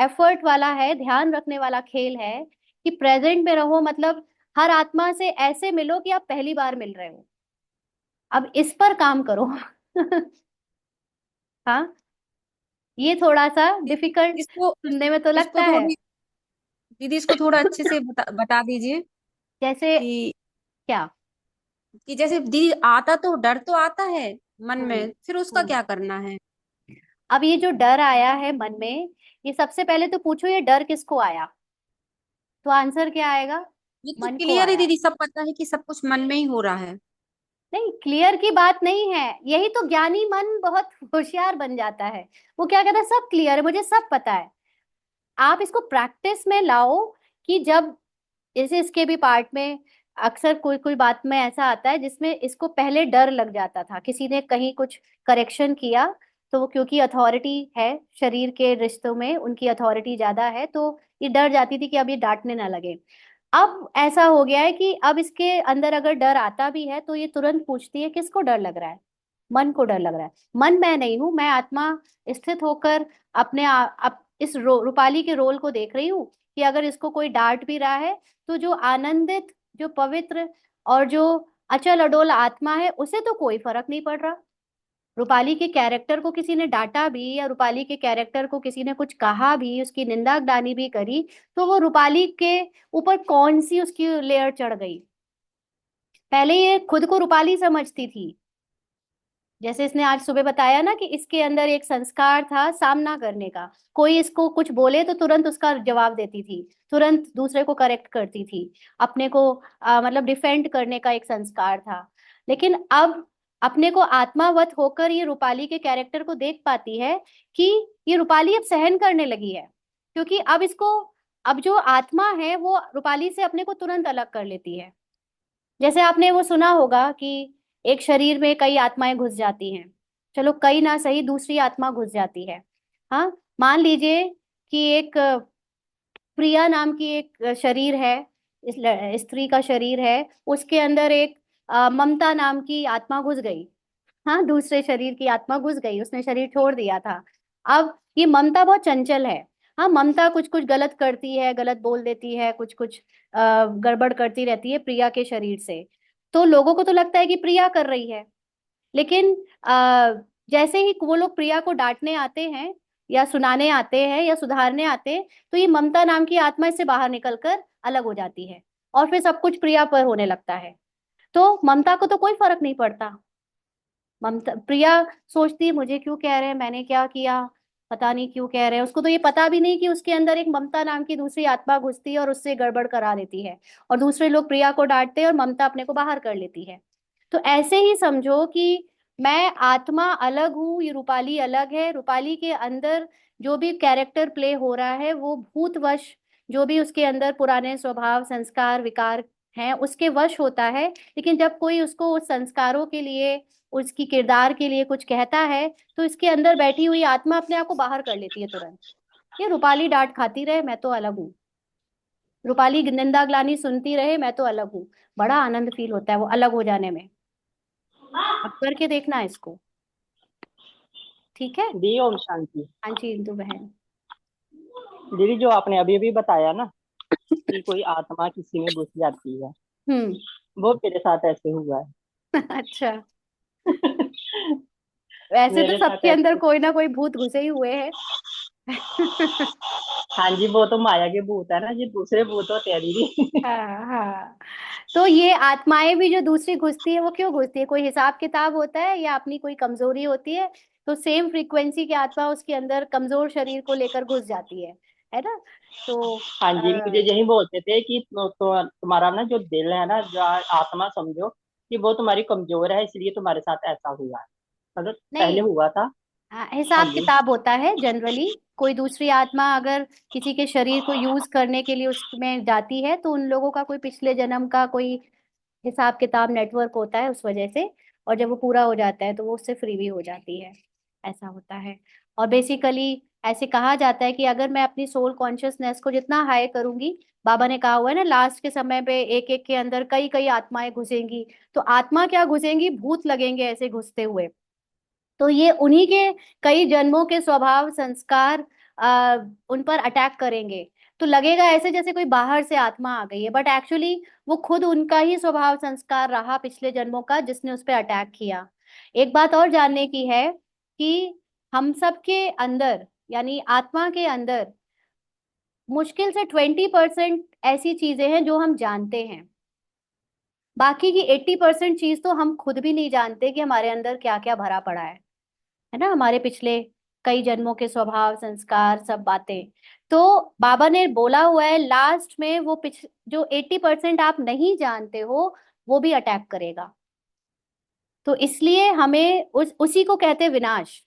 एफर्ट वाला है, ध्यान रखने वाला खेल है कि प्रेजेंट में रहो मतलब हर आत्मा से ऐसे मिलो कि आप पहली बार मिल रहे हो। अब इस पर काम करो। हाँ, ये थोड़ा सा डिफिकल्ट इसको सुनने में तो लगता इसको है। थोड़ी दीदी इसको थोड़ा अच्छे से बता दीजिए जैसे कि क्या? कि जैसे दीदी आता तो डर तो आता है मन हम्म में, फिर उसका हम्म क्या करना है? अब ये जो डर आया है मन में, ये सबसे पहले तो पूछो ये डर किसको आया, तो आंसर क्या आएगा? ये तो मन को क्लियर है आया। दीदी, सब पता है कि सब कुछ मन में ही हो रहा है। नहीं, क्लियर की बात नहीं है, यही तो ज्ञानी मन बहुत होशियार बन जाता है। वो क्या कहता है, सब क्लियर है, मुझे सब पता है। आप इसको प्रैक्टिस में लाओ कि जब इसके भी पार्ट में अक्सर कोई कोई बात में ऐसा आता है जिसमें इसको पहले डर लग जाता था, किसी ने कहीं कुछ करेक्शन किया तो वो क्योंकि अथॉरिटी है, शरीर के रिश्तों में उनकी अथॉरिटी ज्यादा है, तो ये डर जाती थी कि अब ये डांटने ना लगे। अब ऐसा हो गया है कि अब इसके अंदर अगर डर आता भी है तो ये तुरंत पूछती है किसको डर लग रहा है? मन को डर लग रहा है। मन मैं नहीं हूं, मैं आत्मा स्थित होकर इस रूपाली के रोल को देख रही हूँ कि अगर इसको कोई डांट भी रहा है तो जो आनंदित, जो पवित्र और जो अचल अडोल आत्मा है उसे तो कोई फर्क नहीं पड़ रहा। रूपाली के कैरेक्टर को किसी ने डांटा भी या रूपाली के कैरेक्टर को किसी ने कुछ कहा भी, उसकी निंदा गानी भी करी, तो वो रूपाली के ऊपर कौन सी उसकी लेयर चढ़ गई। पहले ये खुद को रूपाली समझती थी, जैसे इसने आज सुबह बताया ना कि इसके अंदर एक संस्कार था सामना करने का, कोई इसको कुछ बोले तो तुरंत उसका जवाब देती थी, तुरंत दूसरे को करेक्ट करती थी, अपने को मतलब डिफेंड करने का एक संस्कार था। लेकिन अब अपने को आत्मावत होकर ये रूपाली के कैरेक्टर को देख पाती है कि ये रूपाली अब सहन करने लगी है, क्योंकि अब इसको, अब जो आत्मा है वो रूपाली से अपने को तुरंत अलग कर लेती है। जैसे आपने वो सुना होगा कि एक शरीर में कई आत्माएं घुस जाती हैं, चलो कई ना सही दूसरी आत्मा घुस जाती है। हाँ, मान लीजिए कि एक प्रिया नाम की एक शरीर है, स्त्री का शरीर है, उसके अंदर एक ममता नाम की आत्मा घुस गई। हाँ, दूसरे शरीर की आत्मा घुस गई, उसने शरीर छोड़ दिया था। अब ये ममता बहुत चंचल है। हाँ, ममता कुछ कुछ गलत करती है, गलत बोल देती है, कुछ कुछ गड़बड़ करती रहती है प्रिया के शरीर से। तो लोगों को तो लगता है कि प्रिया कर रही है, लेकिन जैसे ही वो लोग प्रिया को डांटने आते हैं या सुनाने आते हैं या सुधारने आते हैं, तो ये ममता नाम की आत्मा इससे बाहर निकलकर अलग हो जाती है और फिर सब कुछ प्रिया पर होने लगता है। तो ममता को तो कोई फर्क नहीं पड़ता। ममता, प्रिया सोचती है मुझे क्यों कह रहे हैं, मैंने क्या किया, पता नहीं क्यों कह रहे हैं। उसको तो ये पता भी नहीं कि उसके अंदर एक ममता नाम की दूसरी आत्मा घुसती है और उससे गड़बड़ करा देती है, और दूसरे लोग प्रिया को डांटते हैं और ममता अपने को बाहर कर लेती है। तो ऐसे ही समझो कि मैं आत्मा अलग हूँ, ये रूपाली अलग है। रूपाली के अंदर जो भी कैरेक्टर प्ले हो रहा है वो भूतवश, जो भी उसके अंदर पुराने स्वभाव संस्कार विकार हैं उसके वश होता है। लेकिन जब कोई उसको उस संस्कारों के लिए, उसकी किरदार के लिए कुछ कहता है, तो इसके अंदर बैठी हुई आत्मा अपने आप को बाहर कर लेती है तुरंत। ये रूपाली डांट खाती रहे, मैं तो अलग हूँ, रूपाली निंदा ग्लानि सुनती रहे, मैं तो अलग हूँ। बड़ा आनंद फील होता है वो अलग हो जाने में। अब करके देखना इसको, ठीक है? दी ओम शांति। हाँ जी इंदु बहन। दीदी जो आपने अभी अभी बताया ना कि कोई आत्मा किसी में घुस जाती है, हम्म। वो मेरे साथ ऐसे हुआ अच्छा, है। वैसे तो मेरे साथ सबके अंदर ऐसे, कोई ना कोई भूत घुसे ही हुए हैं। हाँ जी, वो तो माया के भूत है ना, ये दूसरे भूत होते हैं दीदी। हाँ हाँ, तो ये आत्माएं भी जो दूसरी घुसती है वो क्यों घुसती है? कोई हिसाब किताब होता है या अपनी कोई कमजोरी होती है? तो सेम फ्रीक्वेंसी की आत्मा उसके अंदर कमजोर शरीर को लेकर घुस जाती है ना? तो हाँ जी, मुझे यही बोलते थे कि तुम्हारा ना जो दिल है ना, जो आत्मा समझो कि वो तुम्हारी कमजोर है, इसलिए तुम्हारे साथ ऐसा हुआ है। मतलब पहले नहीं, हुआ था। हाँ हिसाब जी। किताब होता है जनरली। कोई दूसरी आत्मा अगर किसी के शरीर को यूज करने के लिए उसमें जाती है तो उन लोगों का कोई पिछले जन्म का कोई हिसाब किताब नेटवर्क होता है उस वजह से, और जब वो पूरा हो जाता है तो वो उससे फ्री भी हो जाती है, ऐसा होता है। और बेसिकली ऐसे कहा जाता है कि अगर मैं अपनी सोल कॉन्शियसनेस को जितना हाई करूंगी, बाबा ने कहा हुआ है ना लास्ट के समय पे एक एक के अंदर कई कई आत्माएं घुसेंगी, तो आत्मा क्या घुसेंगी, भूत लगेंगे ऐसे घुसते हुए। तो ये उन्हीं के कई जन्मों के स्वभाव संस्कार उन पर अटैक करेंगे। तो लगेगा ऐसे जैसे कोई बाहर से आत्मा आ गई है, बट एक्चुअली वो खुद उनका ही स्वभाव संस्कार रहा पिछले जन्मों का जिसने उस पर अटैक किया। एक बात और जानने की है कि हम सब के अंदर, यानी आत्मा के अंदर मुश्किल से 20% ऐसी चीजें हैं जो हम जानते हैं, बाकी की 80% चीज तो हम खुद भी नहीं जानते कि हमारे अंदर क्या क्या भरा पड़ा है ना, हमारे पिछले कई जन्मों के स्वभाव, संस्कार, सब बातें। तो बाबा ने बोला हुआ है लास्ट में वो जो 80% आप नहीं जानते हो वो भी अटैक करेगा। तो इसलिए हमें उसी को कहते हैं विनाश,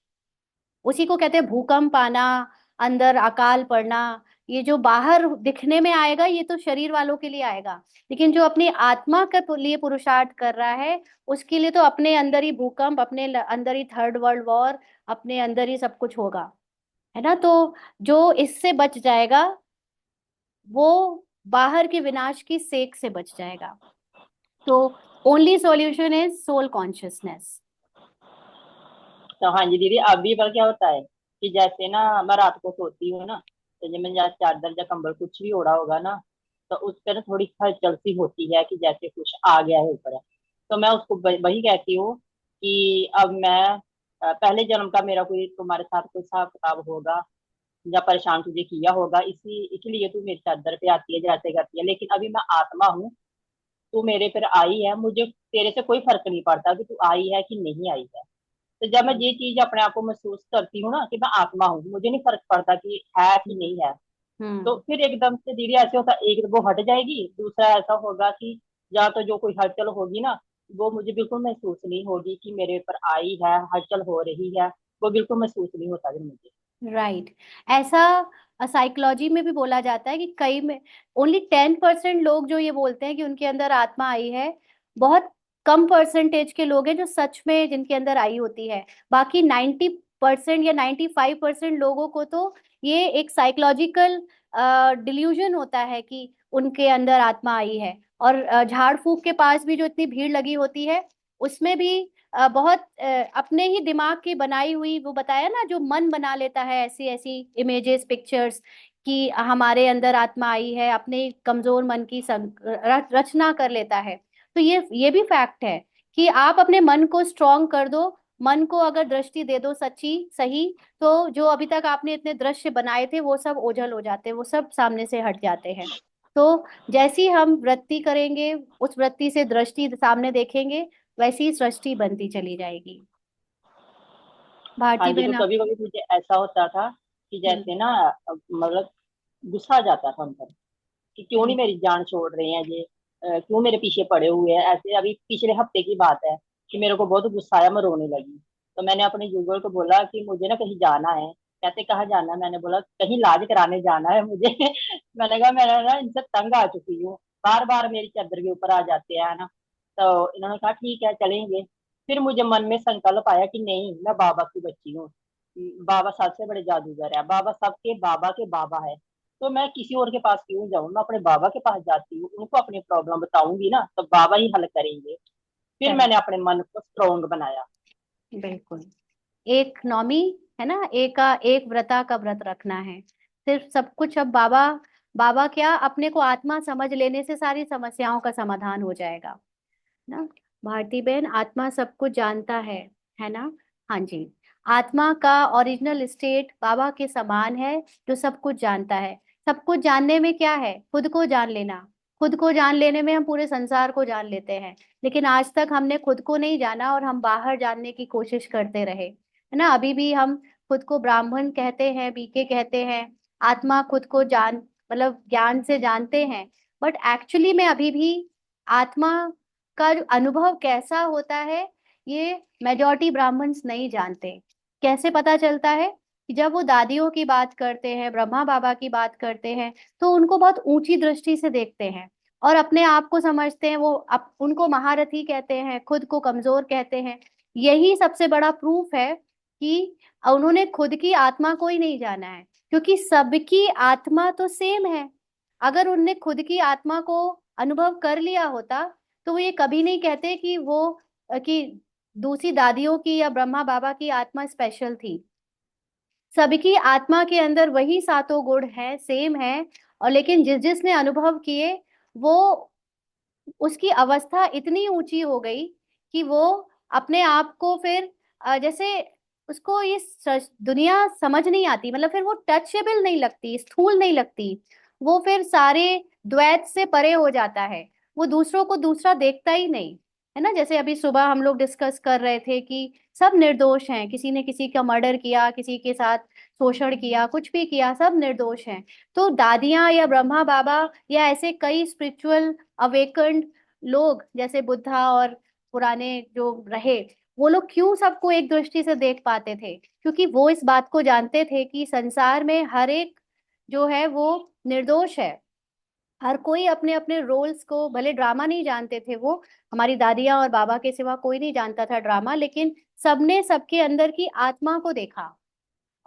उसी को कहते हैं भूकंप आना, अंदर अकाल पड़ना। ये जो बाहर दिखने में आएगा ये तो शरीर वालों के लिए आएगा, लेकिन जो अपनी आत्मा के लिए पुरुषार्थ कर रहा है उसके लिए तो अपने अंदर ही भूकंप, अपने अंदर ही थर्ड वर्ल्ड वॉर, अपने अंदर ही सब कुछ होगा, है ना। तो जो इससे बच जाएगा वो बाहर के विनाश की सेक से बच जाएगा। तो only solution is soul consciousness. तो हाँ जी दीदी, अभी पर क्या होता है कि जैसे ना मैं रात को सोती हूँ ना, तो जब मैं चादर या कंबल कुछ भी ओढ़ा होगा ना, तो उस पर ना थोड़ी हलचल सी होती है कि जैसे कुछ आ गया है ऊपर। तो मैं उसको वही कहती हूँ कि अब मैं पहले जन्म का मेरा कोई तुम्हारे साथ कोई हिसाब किताब होगा या परेशान तुझे किया होगा, इसलिए तू मेरी चादर पे आती है, जैसे करती है। लेकिन अभी मैं आत्मा हूँ, तू मेरे पर आई है, मुझे तेरे से कोई फर्क नहीं पड़ता कि तू आई है कि नहीं आई है। तो जब मैं ये चीज अपने आप को महसूस करती हूँ ना कि मैं आत्मा हूँ, मुझे नहीं फर्क पड़ता कि है कि नहीं है, तो हम्म। फिर एकदम से धीरे ऐसे होता है, एक वो हट जाएगी, दूसरा ऐसा होगा कि या तो जो कोई हलचल होगी ना, वो मुझे बिल्कुल महसूस नहीं होगी कि मेरे ऊपर आई है, हलचल हो रही है, वो बिल्कुल महसूस नहीं होता फिर मुझे। राइट। ऐसा साइकोलॉजी में भी बोला जाता है कि कई में ओनली 10% लोग जो ये बोलते हैं कि उनके अंदर आत्मा आई है, बहुत कम परसेंटेज के लोग हैं जो सच में जिनके अंदर आई होती है। बाकी 90% या 95% लोगों को तो ये एक साइकोलॉजिकल डिल्यूजन होता है कि उनके अंदर आत्मा आई है। और झाड़ फूक के पास भी जो इतनी भीड़ लगी होती है उसमें भी बहुत अपने ही दिमाग की बनाई हुई, वो बताया ना, जो मन बना लेता है ऐसी ऐसी इमेजेस, पिक्चर्स कि हमारे अंदर आत्मा आई है, अपने कमजोर मन की रचना कर लेता है। तो ये भी फैक्ट है कि आप अपने मन को स्ट्रांग कर दो, मन को अगर दृष्टि दे दो सच्ची सही, तो जो अभी तक आपने इतने दृश्य बनाए थे वो सब ओझल हो जाते हैं, वो सब सामने से हट जाते हैं। तो जैसी हम वृत्ति करेंगे, उस वृत्ति से दृष्टि सामने देखेंगे, वैसी सृष्टि बनती चली जाएगी। हाँ भारती जी, तो बहन आप। कभी कभी मुझे ऐसा होता था कि हम्म। जैसे ना मतलब गुस्सा आ जाता था अंदर कि क्यों नहीं हम्म। मेरी जान छोड़ रहे हैं ये, क्यों मेरे पीछे पड़े हुए हैं ऐसे। अभी पिछले हफ्ते की बात है कि मेरे को बहुत गुस्सा आया, मैं रोने लगी। तो मैंने अपने युगल को बोला कि मुझे ना कहीं जाना है। कहते कहाँ जाना है? मैंने बोला कहीं इलाज कराने जाना है मुझे। मैंने कहा मैं ना इनसे तंग आ चुकी हूँ, बार बार मेरी चादर के ऊपर आ जाते हैं ना। तो इन्होंने कहा ठीक है चलेंगे। फिर मुझे मन में संकल्प आया कि नहीं, मैं बाबा की बच्ची हूँ, बाबा सबसे बड़े जादूगर है, बाबा सबके बाबा के बाबा है, तो मैं किसी और के पास क्यों जाऊं, मैं अपने बाबा के पास जाती हूँ, उनको अपनी प्रॉब्लम बताऊंगी ना तो बाबा ही हल करेंगे। फिर करेक्ट। मैंने अपने मन को स्ट्रोंग बनाया। बिल्कुल। एक नौमी, है ना, एक का एक व्रता का व्रत रखना है, सिर्फ सब कुछ। अब बाबा, बाबा क्या, अपने को आत्मा समझ लेने से सारी समस्याओं का समाधान हो जाएगा ना। भारती बहन, आत्मा सब कुछ जानता है ना। हाँ जी। आत्मा का ओरिजिनल स्टेट बाबा के समान है, जो सब कुछ जानता है। सब कुछ जानने में क्या है, खुद को जान लेना। खुद को जान लेने में हम पूरे संसार को जान लेते हैं, लेकिन आज तक हमने खुद को नहीं जाना और हम बाहर जानने की कोशिश करते रहे, है ना। अभी भी हम खुद को ब्राह्मण कहते हैं, बीके कहते हैं, आत्मा खुद को जान मतलब ज्ञान से जानते हैं, बट एक्चुअली में अभी भी आत्मा का जो अनुभव कैसा होता है ये मेजॉरिटी ब्राह्मण्स नहीं जानते। कैसे पता चलता है कि जब वो दादियों की बात करते हैं, ब्रह्मा बाबा की बात करते हैं, तो उनको बहुत ऊंची दृष्टि से देखते हैं और अपने आप को समझते हैं, वो उनको महारथी कहते हैं, खुद को कमजोर कहते हैं। यही सबसे बड़ा प्रूफ है कि उन्होंने खुद की आत्मा को ही नहीं जाना है, क्योंकि सबकी आत्मा तो सेम है। अगर उनने खुद की आत्मा को अनुभव कर लिया होता तो वो ये कभी नहीं कहते कि कि दूसरी दादियों की या ब्रह्मा बाबा की आत्मा स्पेशल थी। सबकी आत्मा के अंदर वही सातों गुण है, सेम है। और लेकिन जिसने अनुभव किए, वो उसकी अवस्था इतनी ऊंची हो गई कि वो अपने आप को फिर जैसे उसको ये दुनिया समझ नहीं आती, मतलब फिर वो टचेबल नहीं लगती, स्थूल नहीं लगती। वो फिर सारे द्वैत से परे हो जाता है। वो दूसरों को दूसरा देखता ही नहीं है ना। जैसे अभी सुबह हम लोग डिस्कस कर रहे थे कि सब निर्दोष हैं, किसी ने किसी का मर्डर किया, किसी के साथ शोषण किया, कुछ भी किया, सब निर्दोष हैं। तो दादियां या ब्रह्मा बाबा या ऐसे कई स्पिरिचुअल अवेकन्ड लोग जैसे बुद्धा और पुराने जो रहे, वो लोग क्यों सबको एक दृष्टि से देख पाते थे? क्योंकि वो इस बात को जानते थे कि संसार में हर एक जो है वो निर्दोष है। हर कोई अपने अपने रोल्स को, भले ड्रामा नहीं जानते थे वो, हमारी दादियां और बाबा के सिवा कोई नहीं जानता था ड्रामा, लेकिन सबने सबके अंदर की आत्मा को देखा।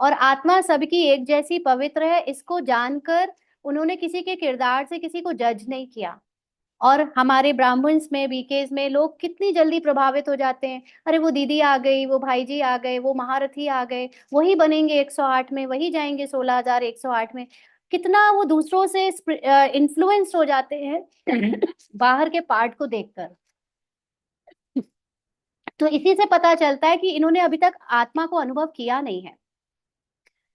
और आत्मा सबकी एक जैसी पवित्र है, इसको जानकर उन्होंने किसी के किरदार से किसी को जज नहीं किया। और हमारे ब्राह्मण्स में, बीकेज में लोग कितनी जल्दी प्रभावित हो जाते हैं। अरे वो दीदी आ गई, वो भाई जी आ गए, वो महारथी आ गए, वही बनेंगे 108 में, वही जाएंगे 16,108 में। कितना वो दूसरों से इन्फ्लुएंस्ड हो जाते हैं बाहर के पार्ट को देखकर। तो इसी से पता चलता है कि इन्होंने अभी तक आत्मा को अनुभव किया नहीं है।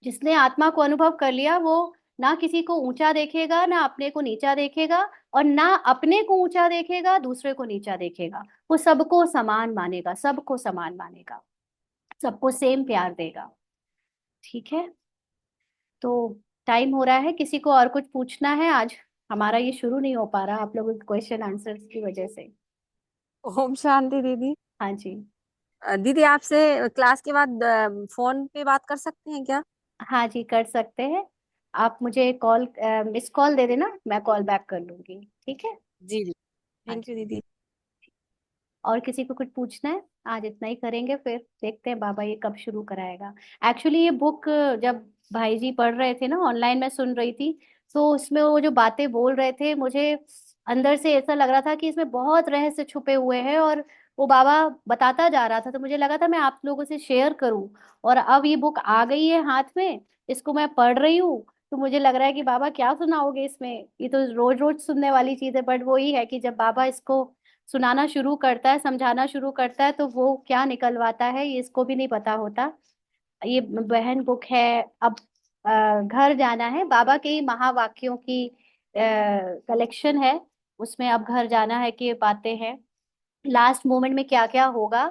जिसने आत्मा को अनुभव कर लिया वो ना किसी को ऊंचा देखेगा, ना अपने को नीचा देखेगा, और ना अपने को ऊंचा देखेगा, दूसरे को नीचा देखेगा। वो सबको समान मानेगा, सबको समान मानेगा, सबको सेम प्यार देगा। ठीक है, तो टाइम हो रहा है, किसी को और कुछ पूछना है? आज हमारा ये शुरू नहीं हो पा रहा आप लोगों के क्वेश्चन आंसर्स की वजह से। ओम शांति दीदी। हाँ जी। दीदी आपसे क्लास के बाद फोन पे बात कर सकते हैं क्या? हाँ जी, कर सकते हैं। आप मुझे कॉल, मिस कॉल दे देना, मैं कॉल बैक कर लूंगी। ठीक है। जी जी, हाँ थैंक जी। यू दीदी। और किसी को कुछ पूछना है? आज इतना ही करेंगे, फिर देखते हैं बाबा ये कब शुरू कराएगा। एक्चुअली ये बुक जब भाई जी पढ़ रहे थे ना, ऑनलाइन मैं सुन रही थी, तो उसमें वो जो बातें बोल रहे थे, मुझे अंदर से ऐसा लग रहा था कि इसमें बहुत रहस्य छुपे हुए हैं, और वो बाबा बताता जा रहा था, तो मुझे लगा था मैं आप लोगों से शेयर करूं। और अब ये बुक आ गई है हाथ में, इसको मैं पढ़ रही हूँ, तो मुझे लग रहा है कि बाबा क्या सुनाओगे इसमें। ये तो रोज रोज सुनने वाली चीज है, बट वो ही है कि जब बाबा इसको सुनाना शुरू करता है, समझाना शुरू करता है, तो वो क्या निकलवाता है ये इसको भी नहीं पता होता। ये बहन बुक है। अब घर जाना है, बाबा के ही महावाक्यों की कलेक्शन है। उसमें अब घर जाना है कि बातें हैं, लास्ट मोमेंट में क्या क्या होगा।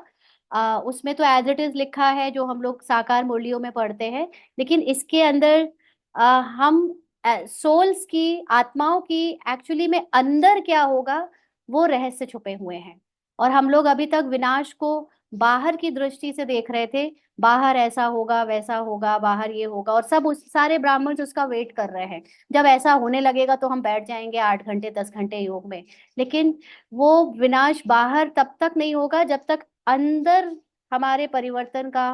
उसमें तो एज इट इज लिखा है जो हम लोग साकार मुरलियों में पढ़ते हैं, लेकिन इसके अंदर हम सोल्स की, आत्माओं की एक्चुअली में अंदर क्या होगा वो रहस्य छुपे हुए हैं। और हम लोग अभी तक विनाश को बाहर की दृष्टि से देख रहे थे, बाहर ऐसा होगा, वैसा होगा, बाहर ये होगा, और सब उस सारे ब्राह्मण उसका वेट कर रहे हैं। जब ऐसा होने लगेगा तो हम बैठ जाएंगे 8 घंटे 10 घंटे योग में। लेकिन वो विनाश बाहर तब तक नहीं होगा जब तक अंदर हमारे परिवर्तन का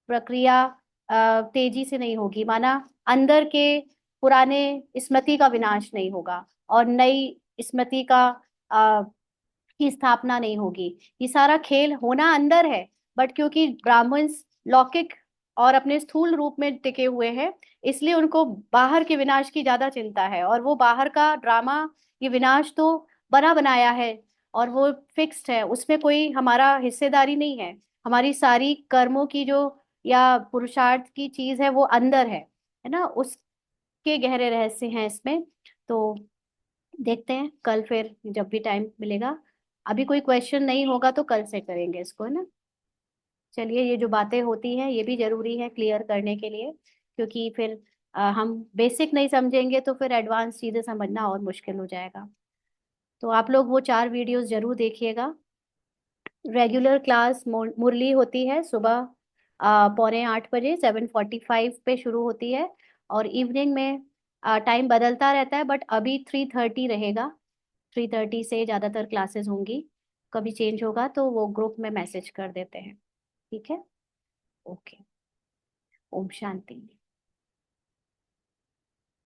प्रक्रिया तेजी से नहीं होगी। माना अंदर के पुराने स्मृति का विनाश नहीं होगा और नई स्मृति का अ, की स्थापना नहीं होगी। ये सारा खेल होना अंदर है, बट क्योंकि ब्राह्मण्स लौकिक और अपने स्थूल रूप में टिके हुए हैं, इसलिए उनको बाहर के विनाश की ज्यादा चिंता है। और वो बाहर का ड्रामा, ये विनाश तो बना बनाया है और वो फिक्स्ड है, उसमें कोई हमारा हिस्सेदारी नहीं है। हमारी सारी कर्मों की जो या पुरुषार्थ की चीज है वो अंदर है ना, उसके गहरे रहस्य हैं इसमें। तो देखते हैं कल फिर जब भी टाइम मिलेगा। अभी कोई क्वेश्चन नहीं होगा तो कल से करेंगे इसको, है ना। चलिए, ये जो बातें होती हैं ये भी जरूरी है क्लियर करने के लिए, क्योंकि फिर हम बेसिक नहीं समझेंगे तो फिर एडवांस चीजें समझना और मुश्किल हो जाएगा। तो आप लोग वो 4 वीडियोस जरूर देखिएगा। रेगुलर क्लास मुरली होती है सुबह 7:45 7:45 पे शुरू होती है, और इवनिंग में टाइम बदलता रहता है, बट अभी 3:30 रहेगा। 3:30 से ज़्यादातर क्लासेस होंगी, कभी चेंज होगा तो वो ग्रुप में मैसेज कर देते हैं। ठीक है, ओके। ओम शांति।